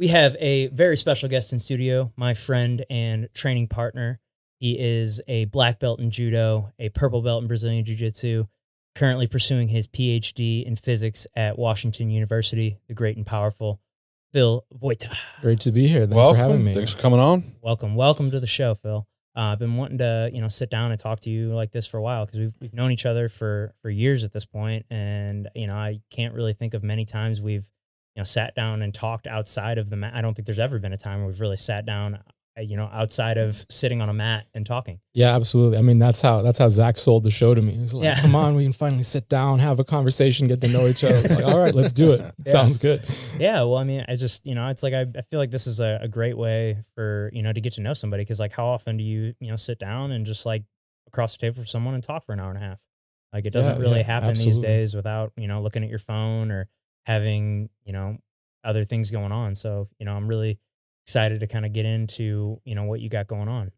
We have a very special guest in studio, my friend and training partner. He is a black belt in judo, a purple belt in Brazilian jiu-jitsu, currently pursuing his PhD in physics at Washington University, the great and powerful Phil Vojta. Great to be here. Thanks for having me. Thanks for coming on. Welcome to the show, Phil. I've been wanting to, sit down and talk to you like this for a while because we've known each other for years at this point, and I can't really think of many times we've sat down and talked outside of the mat. I don't think there's ever been a time where we've really sat down, outside of sitting on a mat and talking. Yeah, absolutely. I mean, that's how Zach sold the show to me. He was like, come on, we can finally sit down, have a conversation, get to know each other. Like, all right, let's do it. Sounds good. Yeah. Well, I mean, I just, it's like, I feel like this is a great way for, to get to know somebody. Cause like, how often do you, sit down and just like across the table for someone and talk for an hour and a half? Like it doesn't really happen these days without, looking at your phone or having, other things going on. So, I'm really excited to kind of get into, what you got going on.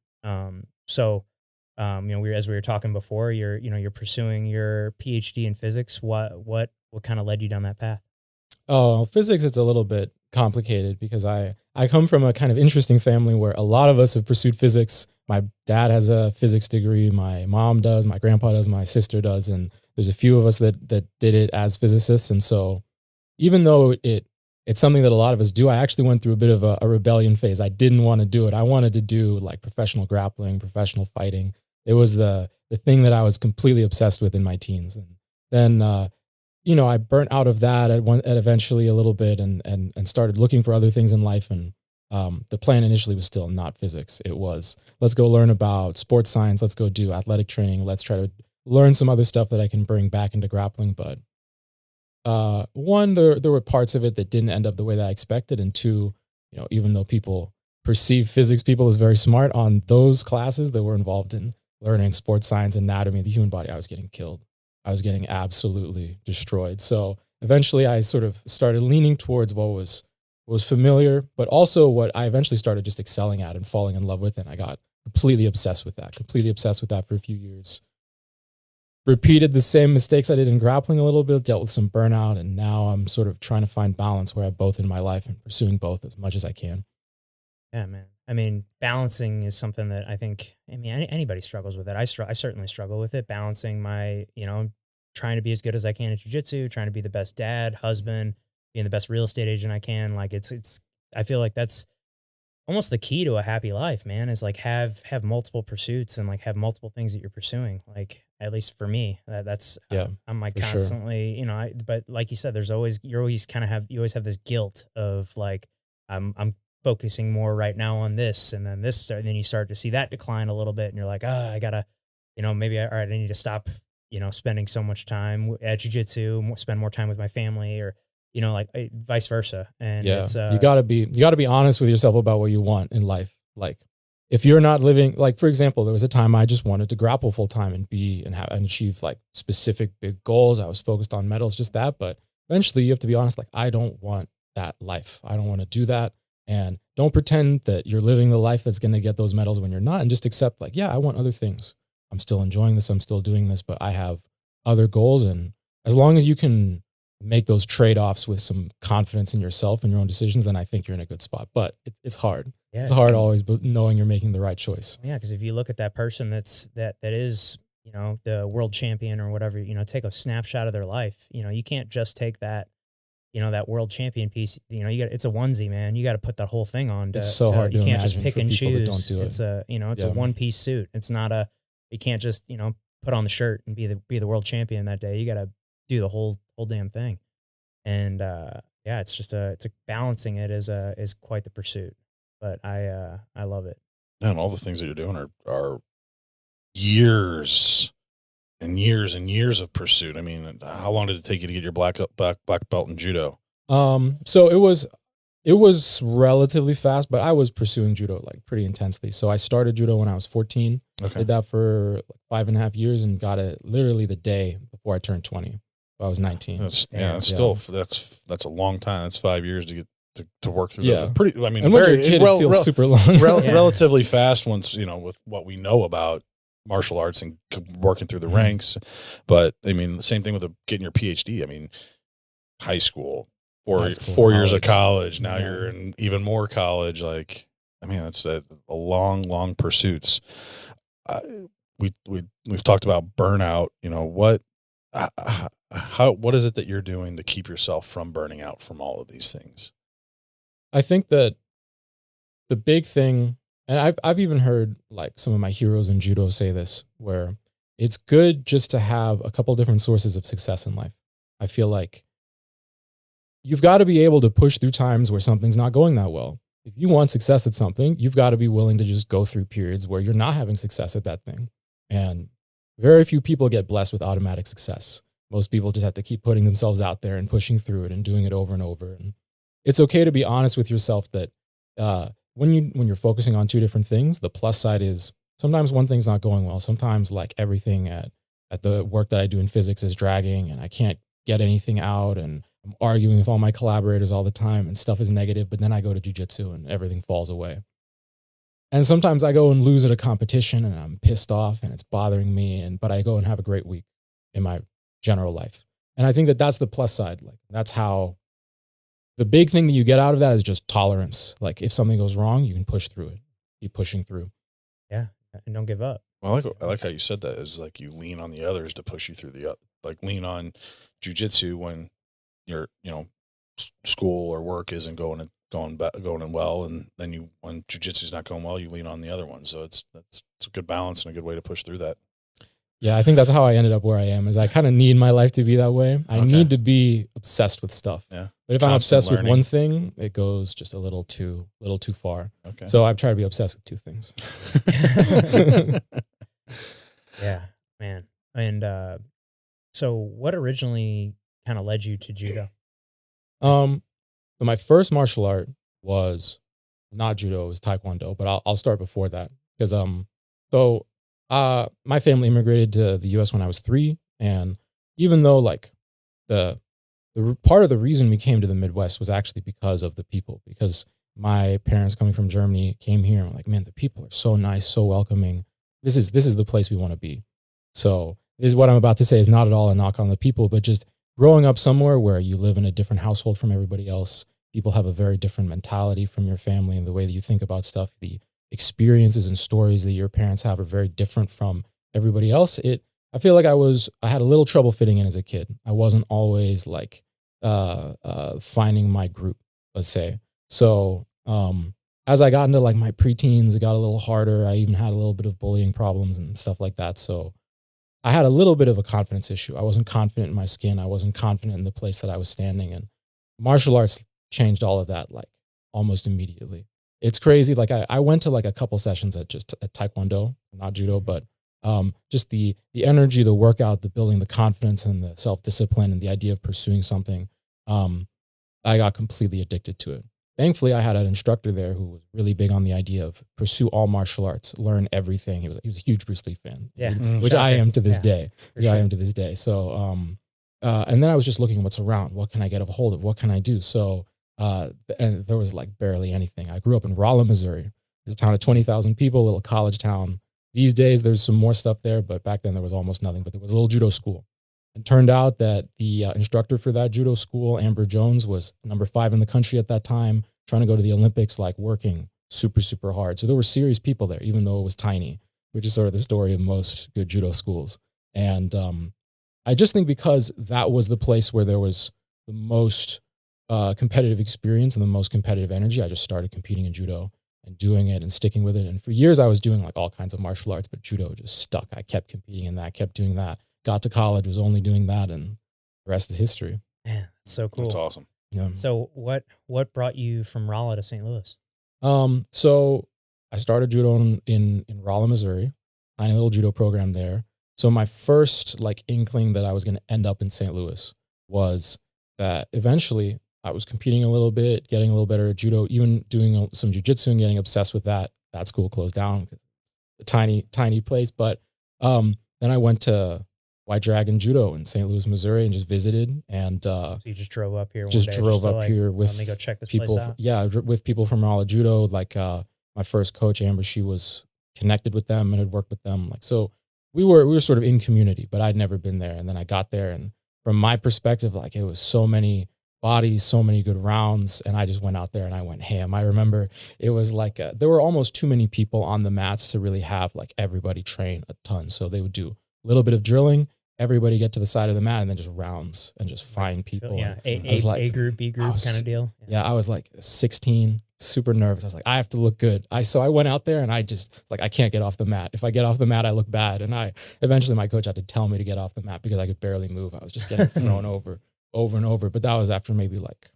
As we were talking before, you're pursuing your PhD in physics. What kind of led you down that path? Oh, physics, it's a little bit complicated because I come from a kind of interesting family where a lot of us have pursued physics. My dad has a physics degree. My mom does, my grandpa does, my sister does. And there's a few of us that did it as physicists. And so even though it's something that a lot of us do, I actually went through a bit of a rebellion phase. I didn't want to do it. I wanted to do like professional grappling, professional fighting. It was the thing that I was completely obsessed with in my teens. And then, I burnt out of that at eventually a little bit and started looking for other things in life. And the plan initially was still not physics. It was, let's go learn about sports science. Let's go do athletic training. Let's try to learn some other stuff that I can bring back into grappling. But one, there were parts of it that didn't end up the way that I expected. And two, even though people perceive physics people as very smart, on those classes that were involved in learning sports science, anatomy, the human body, I was getting killed. I was getting absolutely destroyed. So eventually I sort of started leaning towards what was familiar, but also what I eventually started just excelling at and falling in love with. And I got completely obsessed with that for a few years. Repeated the same mistakes I did in grappling a little bit, dealt with some burnout, and now I'm sort of trying to find balance where I have both in my life and pursuing both as much as I can. Yeah, man. I mean, balancing is something that anybody struggles with it. I certainly struggle with it, balancing my, trying to be as good as I can at jiu-jitsu, trying to be the best dad, husband, being the best real estate agent I can. Like I feel like that's almost the key to a happy life, man, is like have multiple pursuits and like have multiple things that you're pursuing. Like, at least for me, that's, I'm like constantly, sure. But like you said, you always have this guilt of like, I'm focusing more right now on this and then this, and then you start to see that decline a little bit and you're like, I gotta, maybe I need to stop, spending so much time at jiu-jitsu, spend more time with my family, or, vice versa. And it's, you gotta be honest with yourself about what you want in life. Like, if you're not living, like, for example, there was a time I just wanted to grapple full time and achieve like specific big goals. I was focused on medals, just that. But eventually you have to be honest, like, I don't want that life. I don't want to do that. And don't pretend that you're living the life that's going to get those medals when you're not, and just accept like, I want other things. I'm still enjoying this. I'm still doing this, but I have other goals. And as long as you can make those trade-offs with some confidence in yourself and your own decisions, then I think you're in a good spot. But it's hard. Yeah, it's hard always, but knowing you're making the right choice. Yeah, because if you look at that person that is, the world champion or whatever, take a snapshot of their life. You can't just take that, that world champion piece. It's a onesie, man. You got to put that whole thing on. It's so hard. You can't just pick and choose. Don't do it. It's a one-piece suit. It's not you can't just put on the shirt and be the world champion that day. You got to do the whole damn thing. And it's just it's balancing it is quite the pursuit. But I love it. And all the things that you're doing are years and years and years of pursuit. I mean, how long did it take you to get your black belt in judo? So it was relatively fast, but I was pursuing judo like pretty intensely. So I started judo when I was 14. Okay. Did that for like 5.5 years and got it literally the day before I turned 20. I was 19. That's a long time. That's 5 years to get to work through. Yeah. Pretty. I mean, and when you're a kid, it feels super long. Relatively fast once, with what we know about martial arts and working through the ranks. But I mean, the same thing with getting your PhD. I mean, high school, High school, 4 years of college. college. Now Yeah. you're in even more college. Like, I mean, that's a long pursuits. We've talked about burnout. You know, what is it that you're doing to keep yourself from burning out from all of these things? I think that the big thing, and I've even heard like some of my heroes in judo say this, where it's good just to have a couple different sources of success in life. I feel like you've got to be able to push through times where something's not going that well. If you want success at something, you've got to be willing to just go through periods where you're not having success at that thing. And very few people get blessed with automatic success. Most people just have to keep putting themselves out there and pushing through it and doing it over and over. And it's okay to be honest with yourself that when you're focusing on two different things, the plus side is sometimes one thing's not going well. Sometimes like everything at the work that I do in physics is dragging and I can't get anything out and I'm arguing with all my collaborators all the time and stuff is negative, but then I go to jiu-jitsu and everything falls away. And sometimes I go and lose at a competition and I'm pissed off and it's bothering me, but I go and have a great week in my general life. And I think that that's the plus side. Like that's how the big thing that you get out of that is just tolerance. Like if something goes wrong, you can push through it, keep pushing through. Yeah. And don't give up. Well, I like how you said that is like you lean on the others to push you through like lean on jujitsu when your, school or work isn't going in well. And then when jujitsu is not going well, you lean on the other one. So it's a good balance and a good way to push through that. Yeah, I think that's how I ended up where I am. Is I kind of need my life to be that way. I need to be obsessed with stuff. Yeah. But if I'm obsessed with one thing, it goes just a little too far. Okay. So I've tried to be obsessed with two things. Yeah, man. And so what originally kind of led you to judo? So my first martial art was not judo, it was taekwondo, but I'll start before that because my family immigrated to the US when I was 3, and even though like the part of the reason we came to the Midwest was actually because of the people, because my parents coming from Germany came here and were like, man, the people are so nice, so welcoming. This is the place we want to be. So this is what I'm about to say is not at all a knock on the people, but just growing up somewhere where you live in a different household from everybody else, people have a very different mentality from your family and the way that you think about stuff, the experiences and stories that your parents have are very different from everybody else. I feel like I had a little trouble fitting in as a kid. I wasn't always like finding my group, let's say. So as I got into like my preteens, it got a little harder. I even had a little bit of bullying problems and stuff like that. So I had a little bit of a confidence issue. I wasn't confident in my skin. I wasn't confident in the place that I was standing. And martial arts changed all of that like almost immediately. It's crazy. Like I went to like a couple sessions at taekwondo, not judo, but just the energy, the workout, the building, the confidence and the self-discipline and the idea of pursuing something. I got completely addicted to it. Thankfully, I had an instructor there who was really big on the idea of pursue all martial arts, learn everything. He was a huge Bruce Lee fan, which I am to this day. I am to this day. So, and then I was just looking at what's around. What can I get a hold of? What can I do? So, and there was like barely anything. I grew up in Rolla, Missouri. It's a town of 20,000 people, a little college town. These days, there's some more stuff there, but back then there was almost nothing. But there was a little judo school. It turned out that the instructor for that judo school, Amber Jones, was number 5 in the country at that time, trying to go to the Olympics, like working super, super hard. So there were serious people there, even though it was tiny, which is sort of the story of most good judo schools. And I just think because that was the place where there was the most competitive experience and the most competitive energy, I just started competing in judo and doing it and sticking with it. And for years, I was doing like all kinds of martial arts, but judo just stuck. I kept competing in that, kept doing that. Got to college, was only doing that, and the rest is history. Man, that's so cool. That's awesome. Yeah. So what brought you from Rolla to St. Louis? So I started judo in Rolla, Missouri, tiny little judo program there. So my first like inkling that I was going to end up in St. Louis was that eventually I was competing a little bit, getting a little better at judo, even doing some jiu-jitsu and getting obsessed with that. That school closed down because it's a tiny place. But then I went to White Dragon Judo in St. Louis, Missouri, and just visited. And So you just drove up here. just drove up here with let me go check this people. place out. Yeah, with people from Rolla Judo. Like my first coach, Amber, she was connected with them and had worked with them. Like so, we were sort of in community, but I'd never been there. And then I got there, and from my perspective, like it was so many body, so many good rounds. And I just went out there and I went ham. I remember it was like, there were almost too many people on the mats to really have like everybody train a ton. So they would do a little bit of drilling, everybody get to the side of the mat, and then just rounds and just find people. Yeah, A group, B group kind of deal. Yeah, I was like 16, super nervous. I was like, I have to look good. So I went out there and I just like, I can't get off the mat. If I get off the mat, I look bad. And eventually my coach had to tell me to get off the mat because I could barely move. I was just getting thrown over and over. But that was after maybe like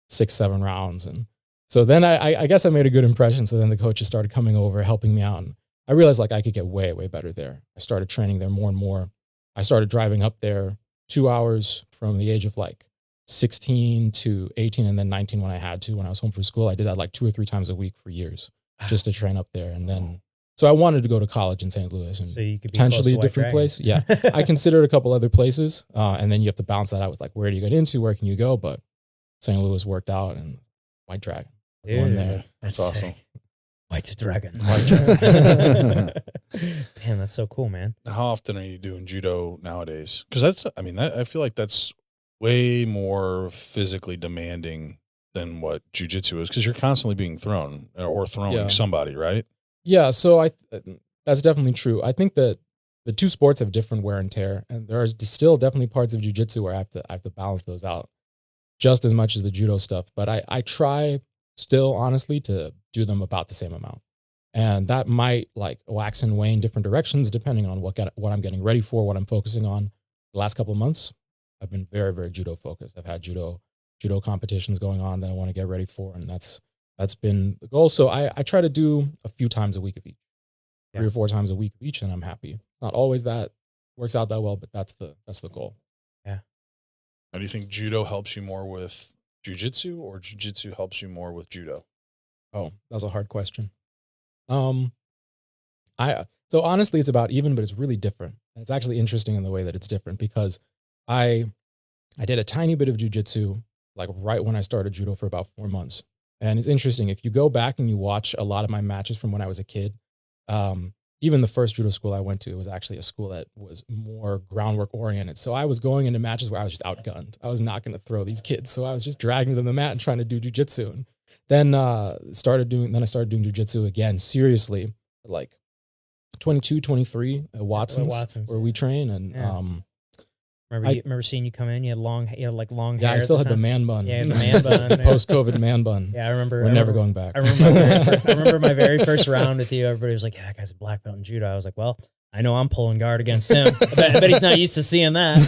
6-7 rounds. And so then I guess I made a good impression. So then the coaches started coming over, helping me out. And I realized like I could get way, way better there. I started training there more and more. I started driving up there 2 hours from the age of like 16 to 18 and then 19 when I was home for school. I did that like 2 or 3 times a week for years just to train up there. And then, so I wanted to go to college in St. Louis and so you could be potentially a White different Dragon. place. Yeah. I considered a couple other places. And then you have to balance that out with like, where do you get into? Where can you go? But St. Louis worked out and White Dragon. Dude, there. That's awesome. White Dragon. White Dragon. Damn, that's so cool, man. How often are you doing judo nowadays? Because I feel like that's way more physically demanding than what jujitsu is, because you're constantly being thrown or throwing somebody, right? Yeah, so that's definitely true. I think that the two sports have different wear and tear, and there are still definitely parts of jujitsu where I have to balance those out just as much as the judo stuff. But I try still, honestly, to do them about the same amount. And that might like wax and wane different directions depending on what I'm getting ready for, what I'm focusing on. The last couple of months, I've been very, very judo focused. I've had judo competitions going on that I want to get ready for, and that's been the goal. So I try to do a few times a week of each, 3 or 4 times a week of each, and I'm happy. Not always that works out that well, but that's the goal. Yeah. Now, do you think judo helps you more with jujitsu or jujitsu helps you more with judo? Oh, that's a hard question. So honestly, it's about even, but it's really different. And it's actually interesting in the way that it's different because I did a tiny bit of jujitsu like right when I started judo for about 4 months. And it's interesting. If you go back and you watch a lot of my matches from when I was a kid, even the first judo school I went to, it was actually a school that was more groundwork oriented. So I was going into matches where I was just outgunned. I was not going to throw these kids. So I was just dragging them to the mat and trying to do jujitsu. And then I started doing jujitsu again, seriously, like 22, 23 at Watson's where we train. And remember seeing you come in? You had long hair. Yeah, I still had the man bun. Yeah, the man bun. Post-COVID man bun. Yeah, I remember. We're never going back. I remember my very first round with you. Everybody was like, "Yeah, that guy's a black belt in judo." I was like, "Well, I know I'm pulling guard against him. I bet he's not used to seeing that."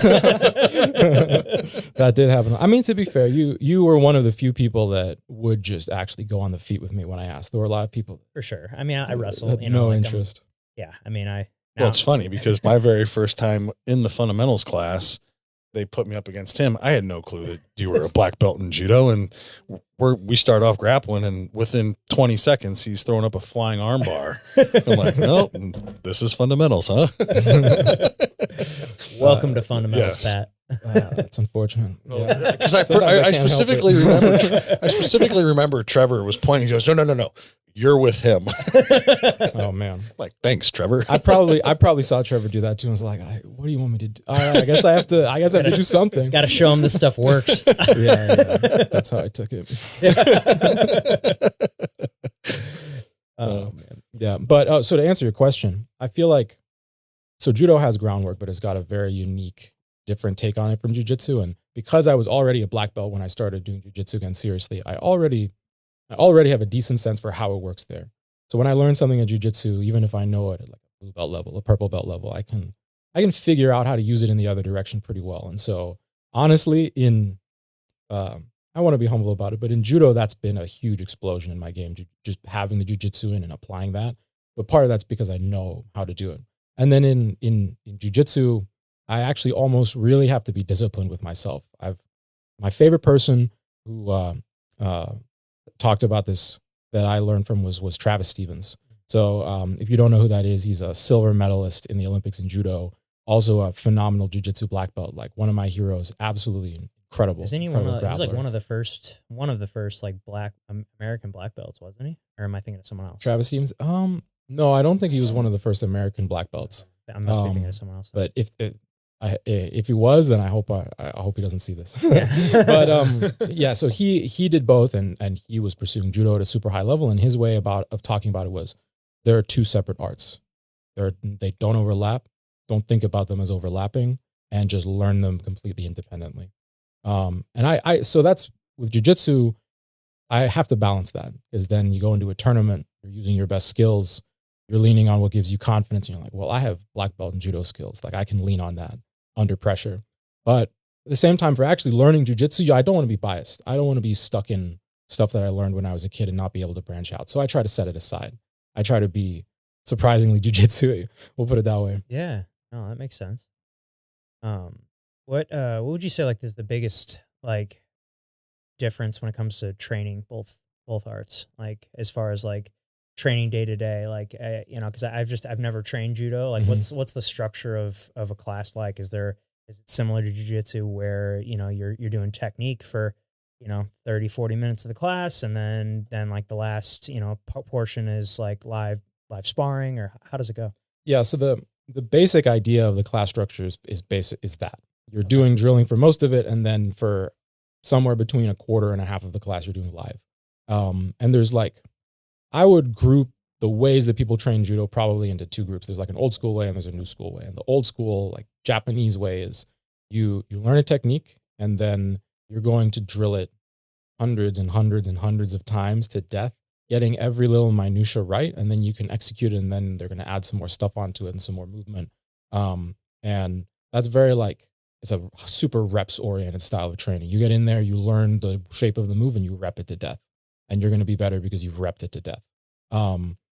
That did happen. I mean, to be fair, you were one of the few people that would just actually go on the feet with me when I asked. There were a lot of people. For sure. I mean, I wrestle. Had no interest. I mean, Well, it's funny because my very first time in the fundamentals class, they put me up against him. I had no clue that you were a black belt in judo, and we start off grappling, and within 20 seconds, he's throwing up a flying arm bar. I'm like, nope, this is fundamentals, huh? Welcome to fundamentals, yes. Pat. That's unfortunate. Because I specifically remember Trevor was pointing. He goes, no. You're with him. Oh man! Like, thanks, Trevor. I probably saw Trevor do that too. And was like, "What do you want me to do? All right, I guess I have to do something. Got to show him this stuff works." yeah, that's how I took it. Oh man, yeah. But so to answer your question, I feel like judo has groundwork, but it's got a very unique, different take on it from jiu-jitsu. And because I was already a black belt when I started doing jiu-jitsu again seriously, I already have a decent sense for how it works there. So when I learn something in jiu-jitsu, even if I know it at like a blue belt level, a purple belt level, I can figure out how to use it in the other direction pretty well. And so honestly, I want to be humble about it, but in judo, that's been a huge explosion in my game, just having the jiu-jitsu in and applying that. But part of that's because I know how to do it. And then in jiu-jitsu, I actually almost really have to be disciplined with myself. My favorite person who talked about this that I learned from was Travis Stevens. So if you don't know who that is, he's a silver medalist in the Olympics in judo, also a phenomenal jiu-jitsu black belt, like one of my heroes, absolutely incredible. Isn't he he's like one of the first like black American black belts, wasn't he? Or am I thinking of someone else? Travis Stevens? No, I don't think he was one of the first American black belts. I must be thinking of someone else. But If he was, then I hope he doesn't see this. Yeah. But yeah, so he did both, and he was pursuing judo at a super high level. And his way of talking about it was, there are two separate arts. They don't overlap. Don't think about them as overlapping, and just learn them completely independently. And so that's with jujitsu. I have to balance that, because then you go into a tournament, you're using your best skills, you're leaning on what gives you confidence. And you're like, well, I have black belt in judo skills. Like, I can lean on that under pressure. But at the same time, for actually learning jujitsu, I don't want to be biased. I don't want to be stuck in stuff that I learned when I was a kid and not be able to branch out. So I try to set it aside. I try to be surprisingly jujitsu. We'll put it that way. Yeah. No, that makes sense. What would you say like is the biggest like difference when it comes to training both arts, like as far as like training day to day, like you know, because I've never trained judo. Like, what's the structure of a class like? Is it similar to jiu-jitsu where, you know, you're doing technique for, you know, 30, 40 minutes of the class, and then like the last, you know, portion is like live sparring, or how does it go? Yeah. So the basic idea of the class structure is that you're doing drilling for most of it, and then for somewhere between a quarter and a half of the class, you're doing live. And there's like, I would group the ways that people train judo probably into two groups. There's like an old school way and there's a new school way. And the old school, like Japanese way, is you learn a technique, and then you're going to drill it hundreds and hundreds and hundreds of times to death, getting every little minutia right, and then you can execute it, and then they're going to add some more stuff onto it and some more movement. And that's very like, it's a super reps oriented style of training. You get in there, you learn the shape of the move, and you rep it to death, and you're going to be better because you've repped it to death.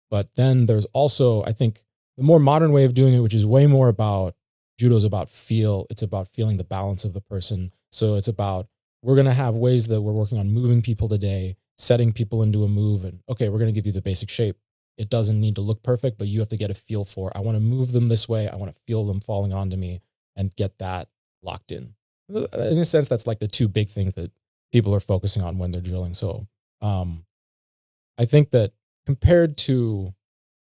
But then there's also, I think, the more modern way of doing it, which is way more about judo's about feel. It's about feeling the balance of the person. So it's about, we're going to have ways that we're working on moving people today, setting people into a move, and okay, we're going to give you the basic shape. It doesn't need to look perfect, but you have to get a feel for, I want to move them this way. I want to feel them falling onto me and get that locked in. In a sense, that's like the two big things that people are focusing on when they're drilling. So I think that compared to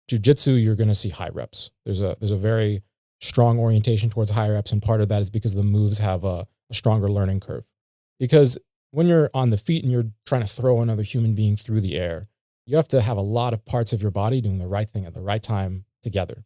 jiu-jitsu, you're going to see high reps. There's a very strong orientation towards high reps, and part of that is because the moves have a stronger learning curve. Because when you're on the feet and you're trying to throw another human being through the air, you have to have a lot of parts of your body doing the right thing at the right time together.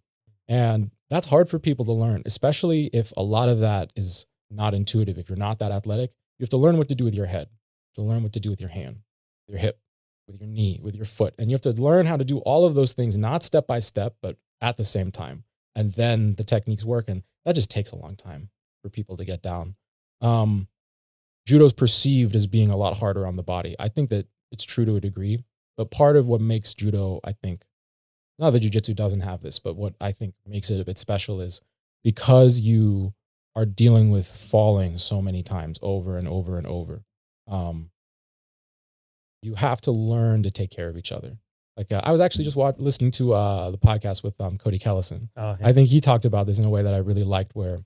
And that's hard for people to learn, especially if a lot of that is not intuitive. If you're not that athletic, you have to learn what to do with your head, to learn what to do with your hand, your hip, with your knee, with your foot. And you have to learn how to do all of those things, not step by step, but at the same time. And then the techniques work. And that just takes a long time for people to get down. Judo's perceived as being a lot harder on the body. I think that it's true to a degree, but part of what makes judo, I think, not that jiu-jitsu doesn't have this, but what I think makes it a bit special is because you are dealing with falling so many times over and over and over. You have to learn to take care of each other. Like I was actually just listening to the podcast with Cody Kellison. Oh, yeah. I think he talked about this in a way that I really liked, where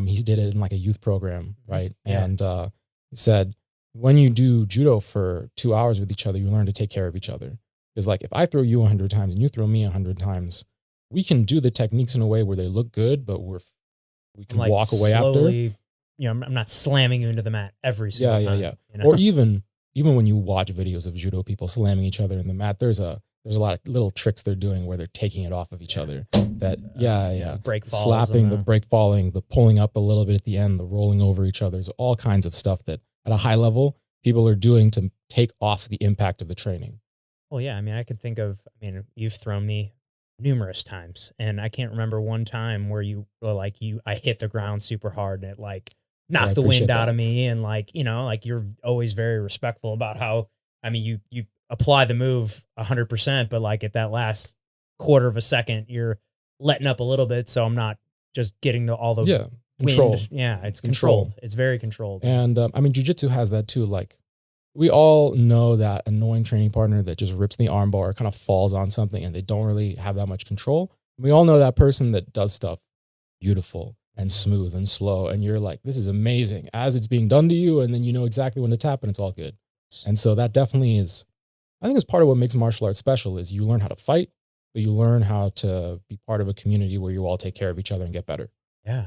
he did it in like a youth program, right? Yeah. And he said, when you do judo for 2 hours with each other, you learn to take care of each other. Because like if I throw you 100 times and you throw me 100 times, we can do the techniques in a way where they look good, but we can like walk away slowly, after. You know, I'm not slamming you into the mat every single time. Yeah. You know? Or even when you watch videos of judo people slamming each other in the mat, there's a lot of little tricks they're doing where they're taking it off of each other. That break falls, slapping, the break falling, the pulling up a little bit at the end, the rolling over each other. There's all kinds of stuff that at a high level people are doing to take off the impact of the training. Well, yeah. I mean, you've thrown me numerous times, and I can't remember one time where I hit the ground super hard and it like knocked the wind out of me. And like, you know, like you're always very respectful about how, I mean, you apply the move 100%, but like at that last quarter of a second, you're letting up a little bit. So I'm not just getting all the wind. Control. Yeah. It's controlled. It's very controlled. And I mean, jiu-jitsu has that too. Like we all know that annoying training partner that just rips the arm bar, kind of falls on something and they don't really have that much control. We all know that person that does stuff beautiful and smooth and slow. And you're like, this is amazing as it's being done to you. And then you know exactly when to tap and it's all good. And so that definitely is, I think it's part of what makes martial arts special is you learn how to fight, but you learn how to be part of a community where you all take care of each other and get better. Yeah.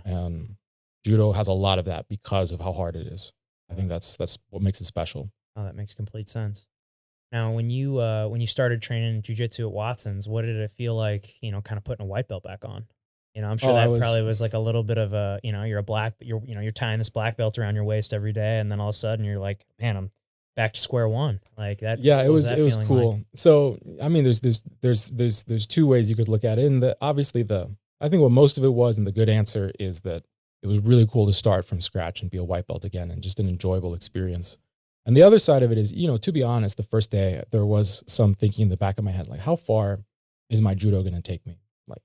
judo has a lot of that because of how hard it is. I think that's what makes it special. Oh, that makes complete sense. Now, when you started training jujitsu at Watson's, what did it feel like, kind of putting a white belt back on? I'm sure that probably was like a little bit of a, you're a black, you're tying this black belt around your waist every day. And then all of a sudden you're like, man, I'm back to square one. Like that. Yeah, it was cool. Like? So, I mean, there's two ways you could look at it. And obviously I think what most of it was, and the good answer is that it was really cool to start from scratch and be a white belt again, and just an enjoyable experience. And the other side of it is, to be honest, the first day there was some thinking in the back of my head, like, how far is my judo going to take me? Like,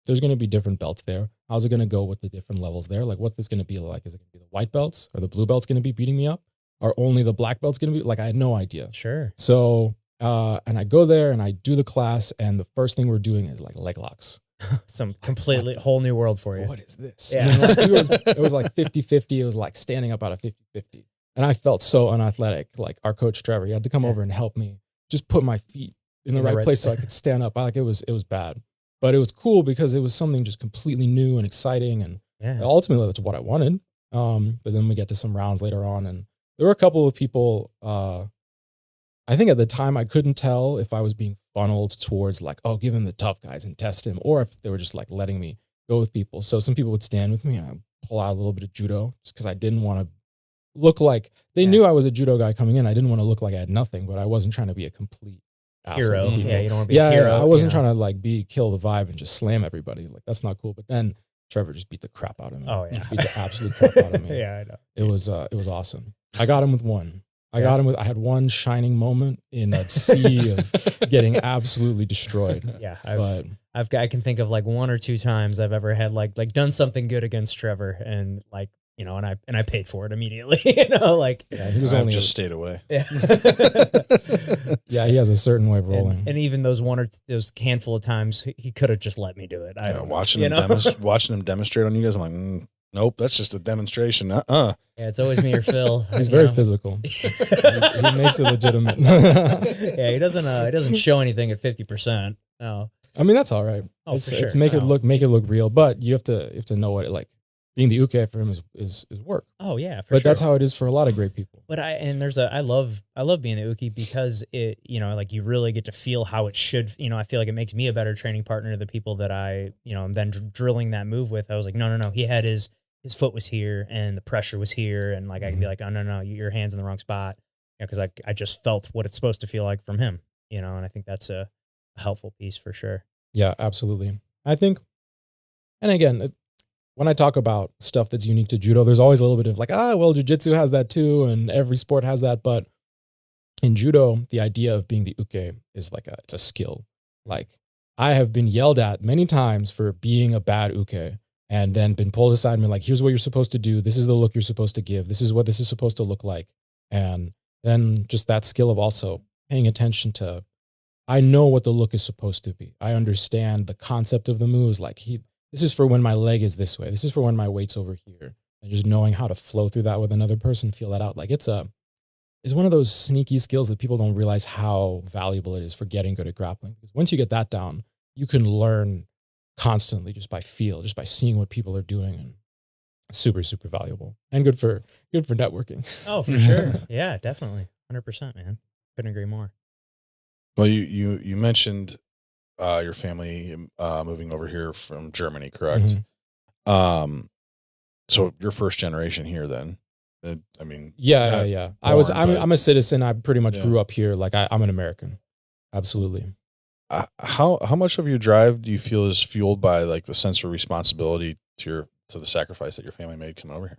there's going to be different belts there. How's it going to go with the different levels there? Like, what's this going to be like? Is it going to be the white belts or the blue belts going to be beating me up? Or only the black belt's going to be like, I had no idea. Sure. So, and I go there and I do the class, and the first thing we're doing is like leg locks. Some completely whole new world for you. What is this? Yeah. It was like 50-50. It was like standing up out of 50-50. And I felt so unathletic. Like our coach, Trevor, he had to come over and help me just put my feet in the right place so I could stand up. It was bad, but it was cool because it was something just completely new and exciting. And ultimately that's what I wanted. But then we get to some rounds later on, and there were a couple of people, I think at the time I couldn't tell if I was being funneled towards like, oh, give him the tough guys and test him, or if they were just like letting me go with people. So some people would stand with me and I'd pull out a little bit of judo just because I didn't want to look like they knew I was a judo guy coming in. I didn't want to look like I had nothing, but I wasn't trying to be a complete hero. Asshole. Yeah, you don't want to be a hero. I wasn't trying to like kill the vibe and just slam everybody. Like that's not cool. But then Trevor just beat the crap out of me. Oh yeah, beat the absolute crap out of me. Yeah, I know. It was awesome. I got him with one. I had one shining moment in a sea of getting absolutely destroyed. Yeah, I can think of like one or two times I've ever had like done something good against Trevor, and like and I paid for it immediately. He was only just stayed away. Yeah, yeah, he has a certain way of rolling, and even those those handful of times he could have just let me do it. Watching him demonstrate on you guys, I'm like. Nope, that's just a demonstration. Yeah, it's always me or Phil. He's very physical. He makes it legitimate. Yeah, he doesn't show anything at 50%. No, I mean that's all right. Oh, for sure. It's make it look real, but you have to know what it like. Being the uke for him is work. Oh yeah, but that's how it is for a lot of great people. But I love being the uke because it like you really get to feel how it should. I feel like it makes me a better training partner to the people that I am then drilling that move with. I was like, no, he had his foot was here and the pressure was here, and like I can be like, oh no, your hand's in the wrong spot, because I just felt what it's supposed to feel like from him, and I think that's a helpful piece for sure. Yeah, absolutely. I think, and again, when I talk about stuff that's unique to judo, there's always a little bit of like, well, jiu-jitsu has that too, and every sport has that. But in judo, the idea of being the uke is like it's a skill. Like I have been yelled at many times for being a bad uke, and then been pulled aside and been like, here's what you're supposed to do. This is the look you're supposed to give. This is what this is supposed to look like. And then just that skill of also paying attention to, I know what the look is supposed to be. I understand the concept of the moves. Like this is for when my leg is this way. This is for when my weight's over here. And just knowing how to flow through that with another person, feel that out. Like it's one of those sneaky skills that people don't realize how valuable it is for getting good at grappling. Because once you get that down, you can learn constantly just by seeing what people are doing, and super, super valuable and good for networking. Oh, for sure. Yeah, definitely. 100%, man. Couldn't agree more. Well, you mentioned your family moving over here from Germany, correct? Mm-hmm. So you're first generation here then. I mean, yeah. I'm a citizen. I pretty much grew up here. Like I'm an American. Absolutely. How much of your drive do you feel is fueled by like the sense of responsibility to the sacrifice that your family made coming over here?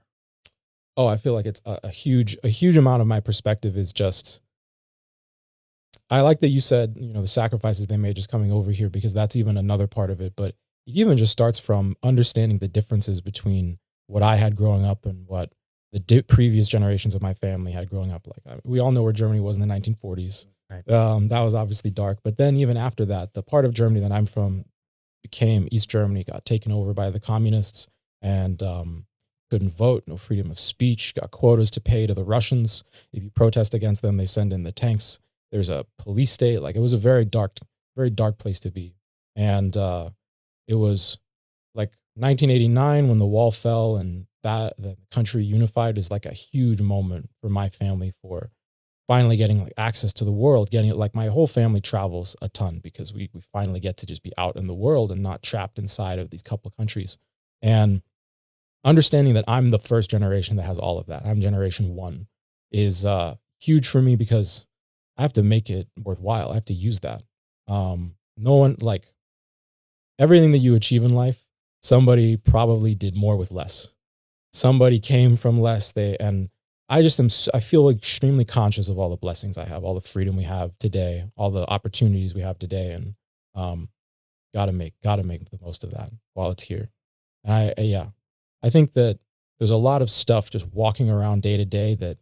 Oh, I feel like it's a huge amount of my perspective is just, I like that you said, the sacrifices they made just coming over here, because that's even another part of it. But it even just starts from understanding the differences between what I had growing up and what the previous generations of my family had growing up. Like we all know where Germany was in the 1940s. Right. That was obviously dark. But then even after that, the part of Germany that I'm from became East Germany, got taken over by the communists, and couldn't vote, no freedom of speech, got quotas to pay to the Russians. If you protest against them, they send in the tanks. There's a police state. Like it was a very dark place to be. And it was like 1989 when the wall fell and that the country unified is like a huge moment for my family for finally getting like access to the world, getting it like my whole family travels a ton because we finally get to just be out in the world and not trapped inside of these couple of countries. And understanding that I'm the first generation that has all of that. I'm generation one is huge for me because I have to make it worthwhile. I have to use that. No one like everything that you achieve in life, somebody probably did more with less. Somebody came from less. And I just am, I feel extremely conscious of all the blessings I have, all the freedom we have today, all the opportunities we have today. And gotta make the most of that while it's here. And I think that there's a lot of stuff just walking around day to day that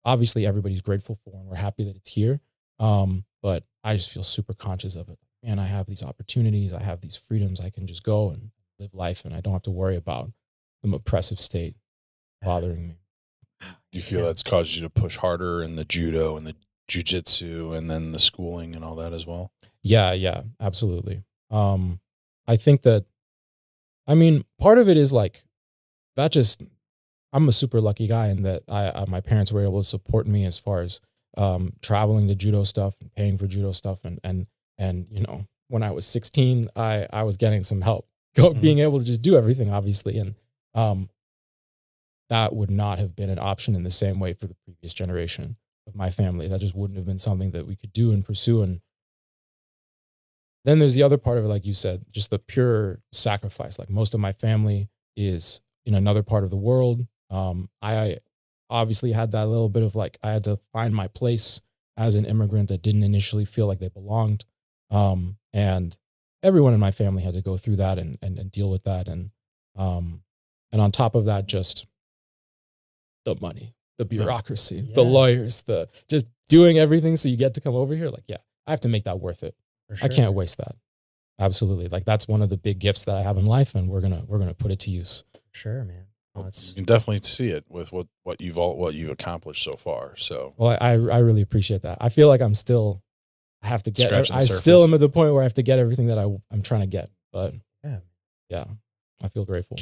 obviously everybody's grateful for and we're happy that it's here. But I just feel super conscious of it. And I have these opportunities, I have these freedoms, I can just go and live life and I don't have to worry about some oppressive state bothering me. Do you feel that's caused you to push harder in the judo and the jujitsu and then the schooling and all that as well? Yeah, absolutely. I think that, I mean, part of it is like, that just, I'm a super lucky guy in that my parents were able to support me as far as traveling to judo stuff and paying for judo stuff. And you know, when I was 16, I was getting some help, being able to just do everything, obviously. And that would not have been an option in the same way for the previous generation of my family. That just wouldn't have been something that we could do and pursue. And then there's the other part of it, like you said, just the pure sacrifice. Like most of my family is in another part of the world. I obviously had that little bit of like, I had to find my place as an immigrant that didn't initially feel like they belonged. And everyone in my family had to go through that and deal with that. And on top of that, just the money, the bureaucracy, the lawyers, the just doing everything so you get to come over here. Like, yeah, I have to make that worth it. Sure. I can't waste that. Absolutely. Like that's one of the big gifts that I have in life, and we're gonna put it to use. Sure, man. Well, you can definitely see it with what you've accomplished so far. So, well, I really appreciate that. I feel like I still am at the point where I have to get everything that I'm trying to get. But yeah, I feel grateful.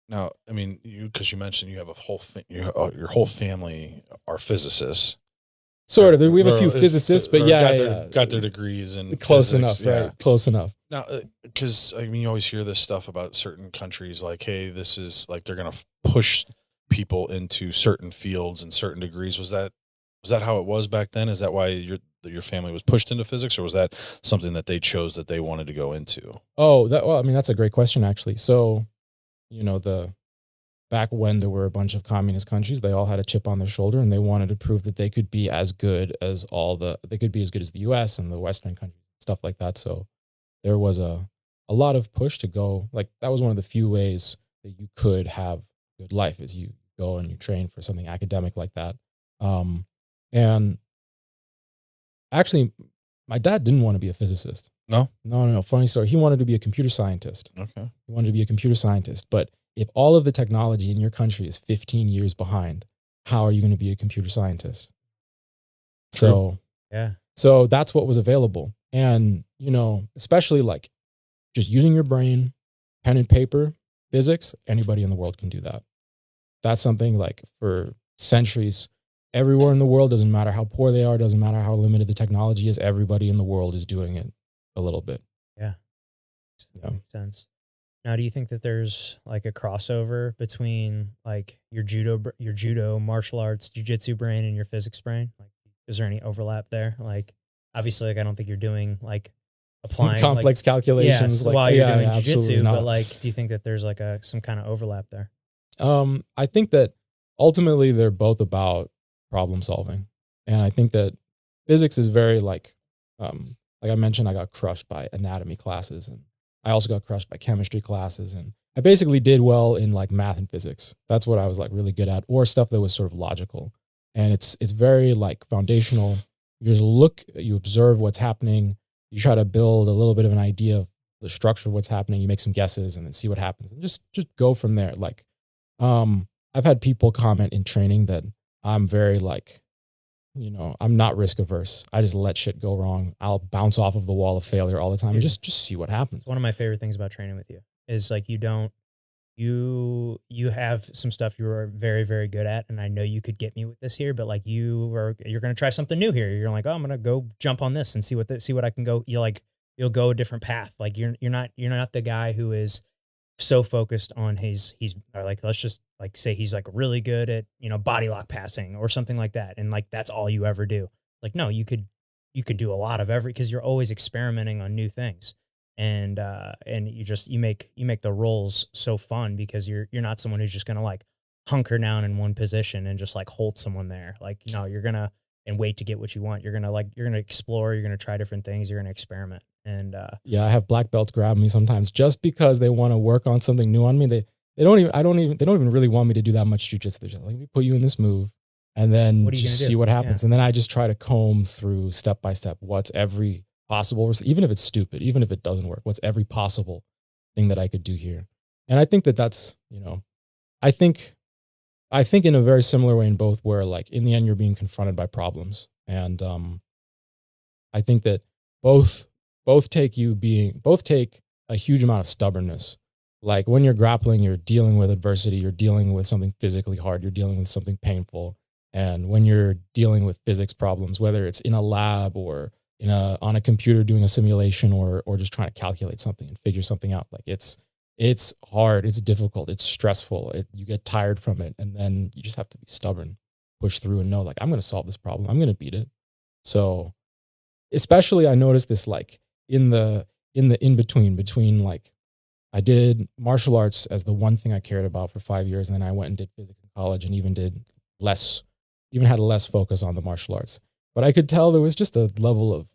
Now, I mean, because you mentioned you have your whole family are physicists. Sort of. We have a few physicists, but got their degrees and close enough, right? Close enough. Now, because I mean, you always hear this stuff about certain countries, like, hey, this is like they're going to push people into certain fields and certain degrees. Was that how it was back then? Is that why your family was pushed into physics, or was that something that they chose that they wanted to go into? Oh, well, I mean, that's a great question, actually. So, you know, back when there were a bunch of communist countries, they all had a chip on their shoulder and they wanted to prove that they could be as good as they could be as good as the US and the Western countries, stuff like that. So there was a lot of push to go. Like that was one of the few ways that you could have a good life is you go and you train for something academic like that. And actually my dad didn't want to be a physicist. No. Funny story. He wanted to be a computer scientist. Okay. He wanted to be a computer scientist, but if all of the technology in your country is 15 years behind, how are you going to be a computer scientist? True. So that's what was available. And, you know, especially like just using your brain, pen and paper, physics, anybody in the world can do that. That's something like for centuries, everywhere in the world, doesn't matter how poor they are, doesn't matter how limited the technology is, everybody in the world is doing it a little bit. Yeah. That makes sense. Now, do you think that there's like a crossover between like your judo, martial arts, jiu-jitsu brain and your physics brain? Like, is there any overlap there? Like, obviously, like I don't think you're doing like applying complex calculations while you're doing jiu-jitsu, but like, do you think that there's like some kind of overlap there? I think that ultimately they're both about problem solving, and I think that physics is very like I mentioned, I got crushed by anatomy classes and I also got crushed by chemistry classes, and I basically did well in like math and physics. That's what I was like really good at, or stuff that was sort of logical. And it's very like foundational. You just you observe what's happening. You try to build a little bit of an idea of the structure of what's happening. You make some guesses and then see what happens and just go from there. Like, I've had people comment in training that I'm very like, you know, I'm not risk averse. I just let shit go wrong. I'll bounce off of the wall of failure all the time and just see what happens. It's one of my favorite things about training with you is like you don't you have some stuff you are very, very good at, and I know you could get me with this here, but like you're gonna try something new here. You're like, oh, I'm gonna go jump on this and see what I can go. You'll go a different path. Like you're not the guy who is so focused on he's or like let's just like say he's like really good at body lock passing or something like that, and like that's all you ever do. Like no, you could do a lot of because you're always experimenting on new things, and you make the roles so fun because you're not someone who's just gonna like hunker down in one position and just like hold someone there. Like no, you're gonna and wait to get what you want. You're gonna explore. You're gonna try different things. You're gonna experiment. And Yeah, I have black belts grab me sometimes just because they want to work on something new on me. They don't even really want me to do that much jujitsu. They're just like, let me put you in this move and then what are you just gonna see do? what happens. Yeah. And then I just try to comb through step by step what's every possible, even if it's stupid, even if it doesn't work, what's every possible thing that I could do here. And I think that's, I think in a very similar way in both, where like in the end you're being confronted by problems. And I think that both take a huge amount of stubbornness. Like when you're grappling, you're dealing with adversity, you're dealing with something physically hard, you're dealing with something painful. And when you're dealing with physics problems, whether it's in a lab or on a computer doing a simulation or just trying to calculate something and figure something out, like it's hard, it's difficult, it's stressful, you get tired from it, and then you just have to be stubborn, push through, and know like I'm going to solve this problem, I'm going to beat it. So especially I noticed this like in the in between like I did martial arts as the one thing I cared about for 5 years, and then I went and did physics in college and even had less focus on the martial arts. But I could tell there was just a level of,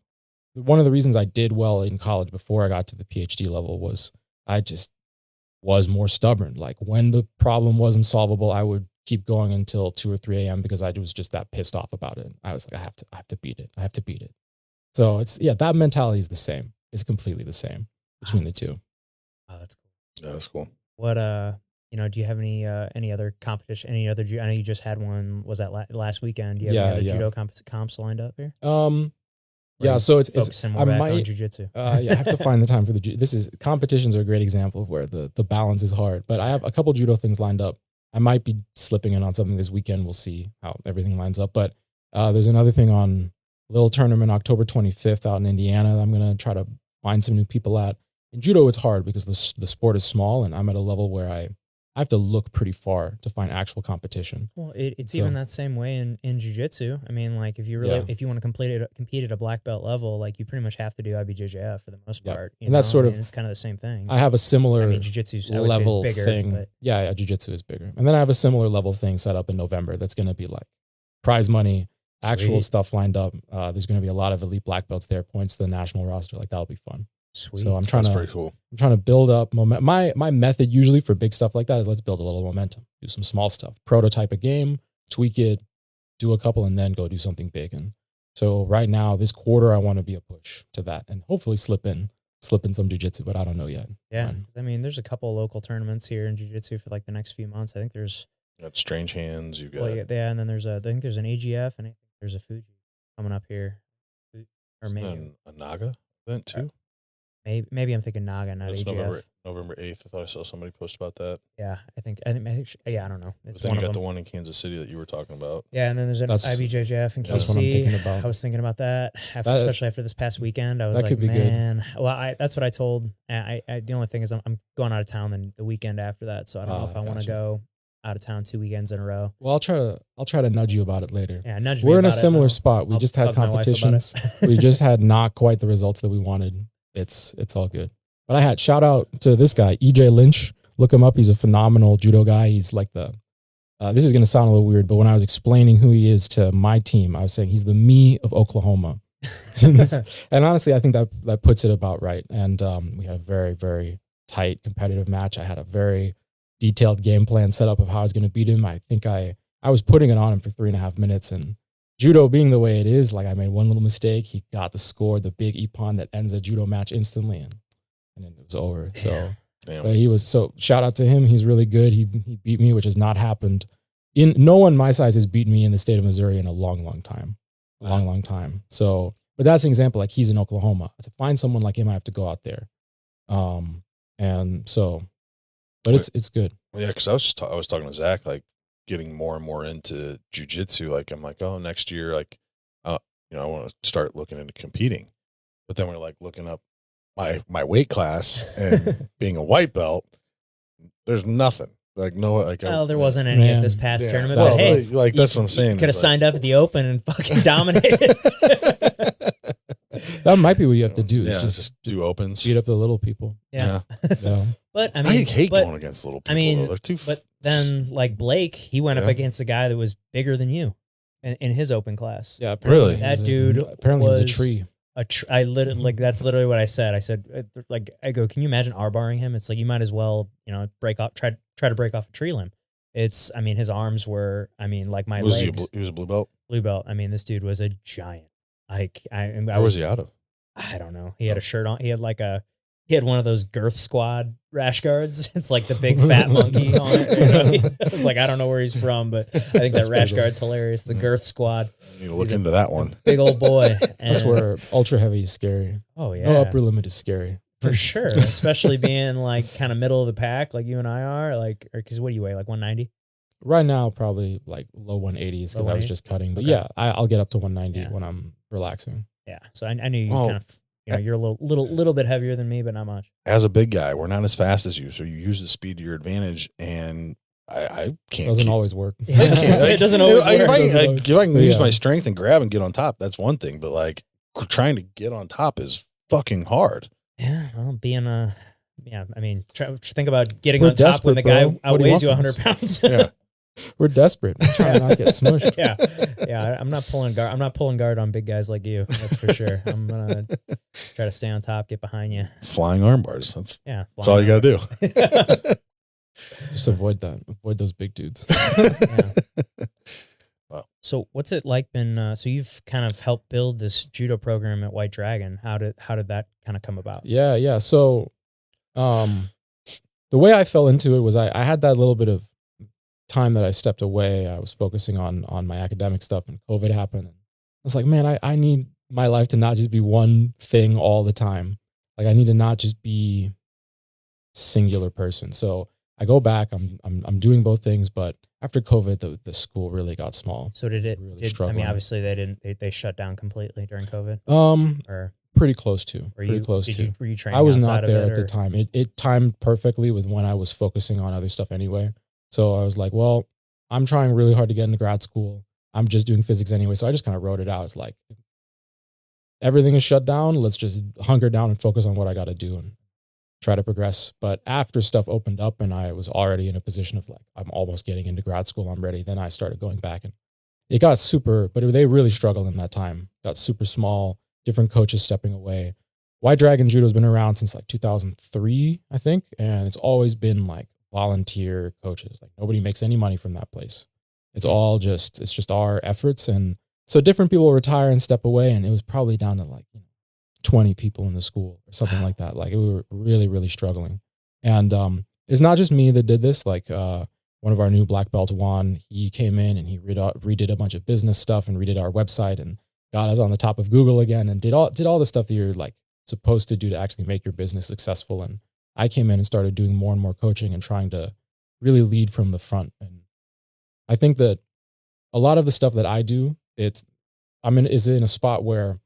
one of the reasons I did well in college before I got to the PhD level was I just was more stubborn. Like when the problem wasn't solvable, I would keep going until 2 or 3 a.m. because I was just that pissed off about it. I was like, I have to beat it. I have to beat it. So that mentality is the same. It's completely the same between the two. Oh, that's cool. Yeah, that's cool. What do you have any other competition? Any other? I know you just had one. Was that last weekend? Do you have any other judo comps lined up here? Yeah. So it's focusing more back on jujitsu. I have to find the time for competitions are a great example of where the balance is hard. But I have a couple judo things lined up. I might be slipping in on something this weekend. We'll see how everything lines up. But there's another thing on a little tournament October 25th out in Indiana. I'm gonna try to find some new people at. In judo, it's hard because the sport is small, and I'm at a level where I have to look pretty far to find actual competition. Well, it's even that same way in jiu-jitsu. I mean, like if you want to compete at a black belt level, like you pretty much have to do IBJJF for the most part. And that's it's kind of the same thing. I have a similar jiu-jitsu's level bigger, thing. But Yeah, jiu-jitsu is bigger. And then I have a similar level thing set up in November that's going to be like prize money, actual stuff lined up. There's going to be a lot of elite black belts there, points to the national roster. Like that'll be fun. Sweet. So That's pretty cool. I'm trying to build up momentum. My method usually for big stuff like that is let's build a little momentum, do some small stuff, prototype a game, tweak it, do a couple, and then go do something big. And so right now, this quarter, I want to be a push to that and hopefully slip in some jiu-jitsu, but I don't know yet. Yeah. I mean, there's a couple of local tournaments here in jiu-jitsu for like the next few months. I think there's got Strange Hands. You got and then I think there's an AGF and I think there's a Fuji coming up here, or maybe a Naga event too. Maybe I'm thinking Naga, not That's AGF. November 8th. I thought I saw somebody post about that. Yeah, I think I don't know. It's but then one you of got them. the one in Kansas City that you were talking about. Yeah, and then there's an IBJJF in KC. That's what I'm thinking about. I was thinking about that, especially after this past weekend. I was that like, could be man. Good. Well, that's what I told. The only thing is I'm going out of town then the weekend after that, so I don't know if I want to go out of town 2 weekends in a row. Well, I'll try to nudge you about it later. Yeah, nudge me. We're in a similar spot. We just had competitions. We just had not quite the results that we wanted. It's all good. But I had shout out to this guy, EJ Lynch. Look him up. He's a phenomenal judo guy. He's like this is going to sound a little weird, but when I was explaining who he is to my team, I was saying he's the me of Oklahoma. And honestly, I think that puts it about right. And we had a very, very tight competitive match. I had a very detailed game plan set up of how I was going to beat him. I think I was putting it on him for 3.5 minutes, and judo being the way it is, like I made one little mistake. He got the score, the big ippon that ends a judo match instantly, and then it was over. So shout out to him. He's really good. He beat me, which has not happened. No one my size has beaten me in the state of Missouri in a long, long time. Long time. So, but that's an example. Like he's in Oklahoma. To find someone like him, I have to go out there. And so but it's good. Yeah, because I was talking to Zach, like getting more and more into jujitsu. Like I'm like, oh, next year, like, I want to start looking into competing. But then we're like looking up my weight class and being a white belt. There's nothing. Like no, like well, there wasn't any at this past tournament. Well, But hey, like that's what I'm saying. Could have signed up at the Open and fucking dominated. That might be what you have to do. Yeah, Is just do opens. beat up the little people. Yeah. Yeah. But I I mean, hate going against little people. I mean, though. They're too. but then like Blake, he went up Yeah. against a guy that was bigger than you in his Open class. Yeah. Really? That dude apparently was a was- tree. I literally like that's literally what I said. I said like I go, can you imagine R-barring him? It's like you might as well try to break off a tree limb. It's I mean his arms were like my was legs. he was a blue belt? Blue belt. I mean this dude was a giant. Like Where was he out of? I don't know. He had a shirt on. He had one of those girth squad rash guards. It's like the big fat monkey on it. I was like, I don't know where he's from, but I think that rash guard's hilarious. The girth squad. You need to look into that one. Big old boy. That's where ultra heavy is scary. Oh yeah. No upper limit is scary. For sure. Especially being like kind of middle of the pack like you and I are. Like because what do you weigh? Like 190? Right now, probably like low 180s because I was just cutting. But yeah, I'll get up to 190 when I'm relaxing. Yeah. So I knew you kind of you're a little bit heavier than me, but not much. As a big guy, we're not as fast as you, so you use the speed to your advantage, and I can't. Doesn't always work. It doesn't always work. If I can use Yeah. my strength and grab and get on top, that's one thing. But like trying to get on top is fucking hard. Yeah, well, I mean, think about getting We're on top when the desperate, guy bro. What do you outweighs you want 100 from pounds. Yeah. We're desperate. We're trying to not get smushed. yeah. I'm not pulling guard. I'm not pulling guard on big guys like you. That's for sure. I'm gonna try to stay on top, get behind you. Flying arm bars. That's That's all you got to do. Just avoid that. Avoid those big dudes. Wow. So what's it like been? So you've kind of helped build this judo program at White Dragon. How did that kind of come about? Yeah. So, the way I fell into it was I had that little bit of time that I stepped away. I was focusing on my academic stuff, and COVID happened. And I was like, man, I need my life to not just be one thing all the time. Like I need to not just be singular person. So I go back. I'm doing both things, but after COVID, the school really got small. So did it? Really I mean, struggling. obviously they shut down completely during COVID. Or Pretty close to. were Pretty close to. were you training? I was outside not of there it, at the or- time. It timed perfectly with when I was focusing on other stuff anyway. So I was like, well, I'm trying really hard to get into grad school. I'm just doing physics anyway. So I just kind of wrote it out. It's like, everything is shut down. Let's just hunker down and focus on what I got to do and try to progress. But after stuff opened up and I was already in a position of like, I'm almost getting into grad school, I'm ready. Then I started going back and it got but they really struggled in that time. Got super small, different coaches stepping away. White Dragon Judo has been around since like 2003, I think. And it's always been like volunteer coaches. Like nobody makes any money from that place. It's just our efforts. And so different people retire and step away. And it was probably down to like 20 people in the school or something like that. Like we were really, really struggling. And it's not just me that did this. Like one of our new black belts, Juan, he came in and he redid a bunch of business stuff and redid our website and got us on the top of Google again and did all the stuff that you're like supposed to do to actually make your business successful. And I came in and started doing more and more coaching and trying to really lead from the front. And I think that a lot of the stuff that I do, is in a spot where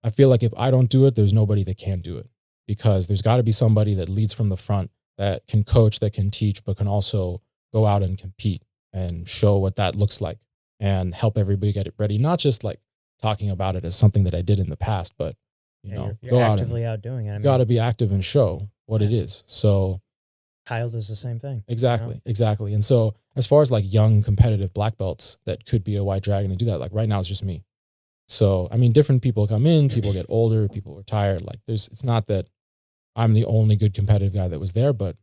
I feel like if I don't do it, there's nobody that can do it, because there's got to be somebody that leads from the front that can coach, that can teach, but can also go out and compete and show what that looks like and help everybody get it ready. Not just like talking about it as something that I did in the past, but you're go actively out doing it. I mean, got to be active and show what it is. So Kyle does the same thing. Exactly. And so as far as like young competitive black belts that could be a White Dragon and do that, like right now it's just me. So, I mean, different people come in, people get older, people retire. Like it's not that I'm the only good competitive guy that was there, but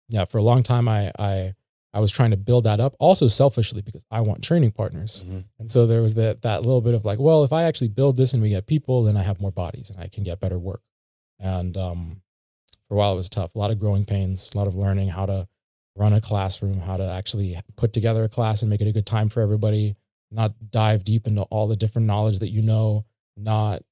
yeah, for a long time, I was trying to build that up also selfishly because I want training partners. Mm-hmm. And so there was that little bit of like, well, if I actually build this and we get people, then I have more bodies and I can get better work. And, for a while it was tough, a lot of growing pains, a lot of learning how to run a classroom, how to actually put together a class and make it a good time for everybody, not dive deep into all the different knowledge that not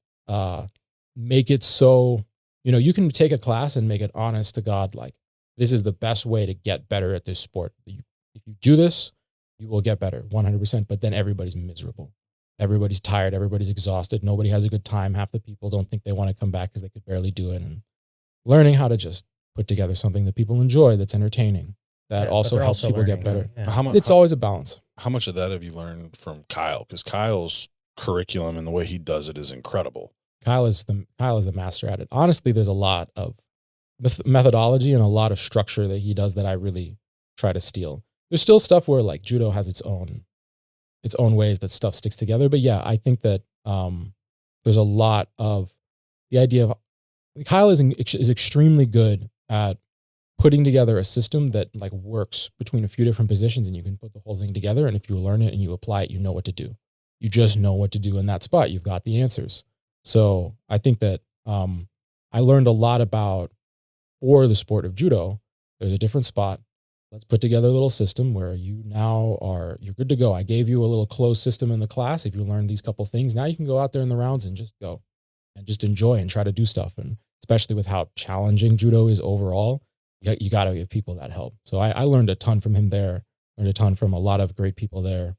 make it so, you can take a class and make it honest to God, like this is the best way to get better at this sport. If you do this, you will get better 100%. But then everybody's miserable. Everybody's tired. Everybody's exhausted. Nobody has a good time. Half the people don't think they want to come back because they could barely do it. And learning how to just put together something that people enjoy, that's entertaining, that also helps people get better. Yeah. It's always a balance. How much of that have you learned from Kyle? Because Kyle's curriculum and the way he does it is incredible. Kyle is the master at it. Honestly, there's a lot of methodology and a lot of structure that he does that I really try to steal. There's still stuff where like judo has its own ways that stuff sticks together. But yeah, I think that there's a lot of the idea of Kyle is extremely good at putting together a system that like works between a few different positions, and you can put the whole thing together. And if you learn it and you apply it, you know what to do. You just know what to do in that spot. You've got the answers. So I think that I learned a lot about, for the sport of judo, there's a different spot. Let's put together a little system where you're good to go. I gave you a little closed system in the class. If you learn these couple things, now you can go out there in the rounds and just go and just enjoy and try to do stuff. And especially with how challenging judo is overall, you got to give people that help. So I learned a ton from him there, learned a ton from a lot of great people there.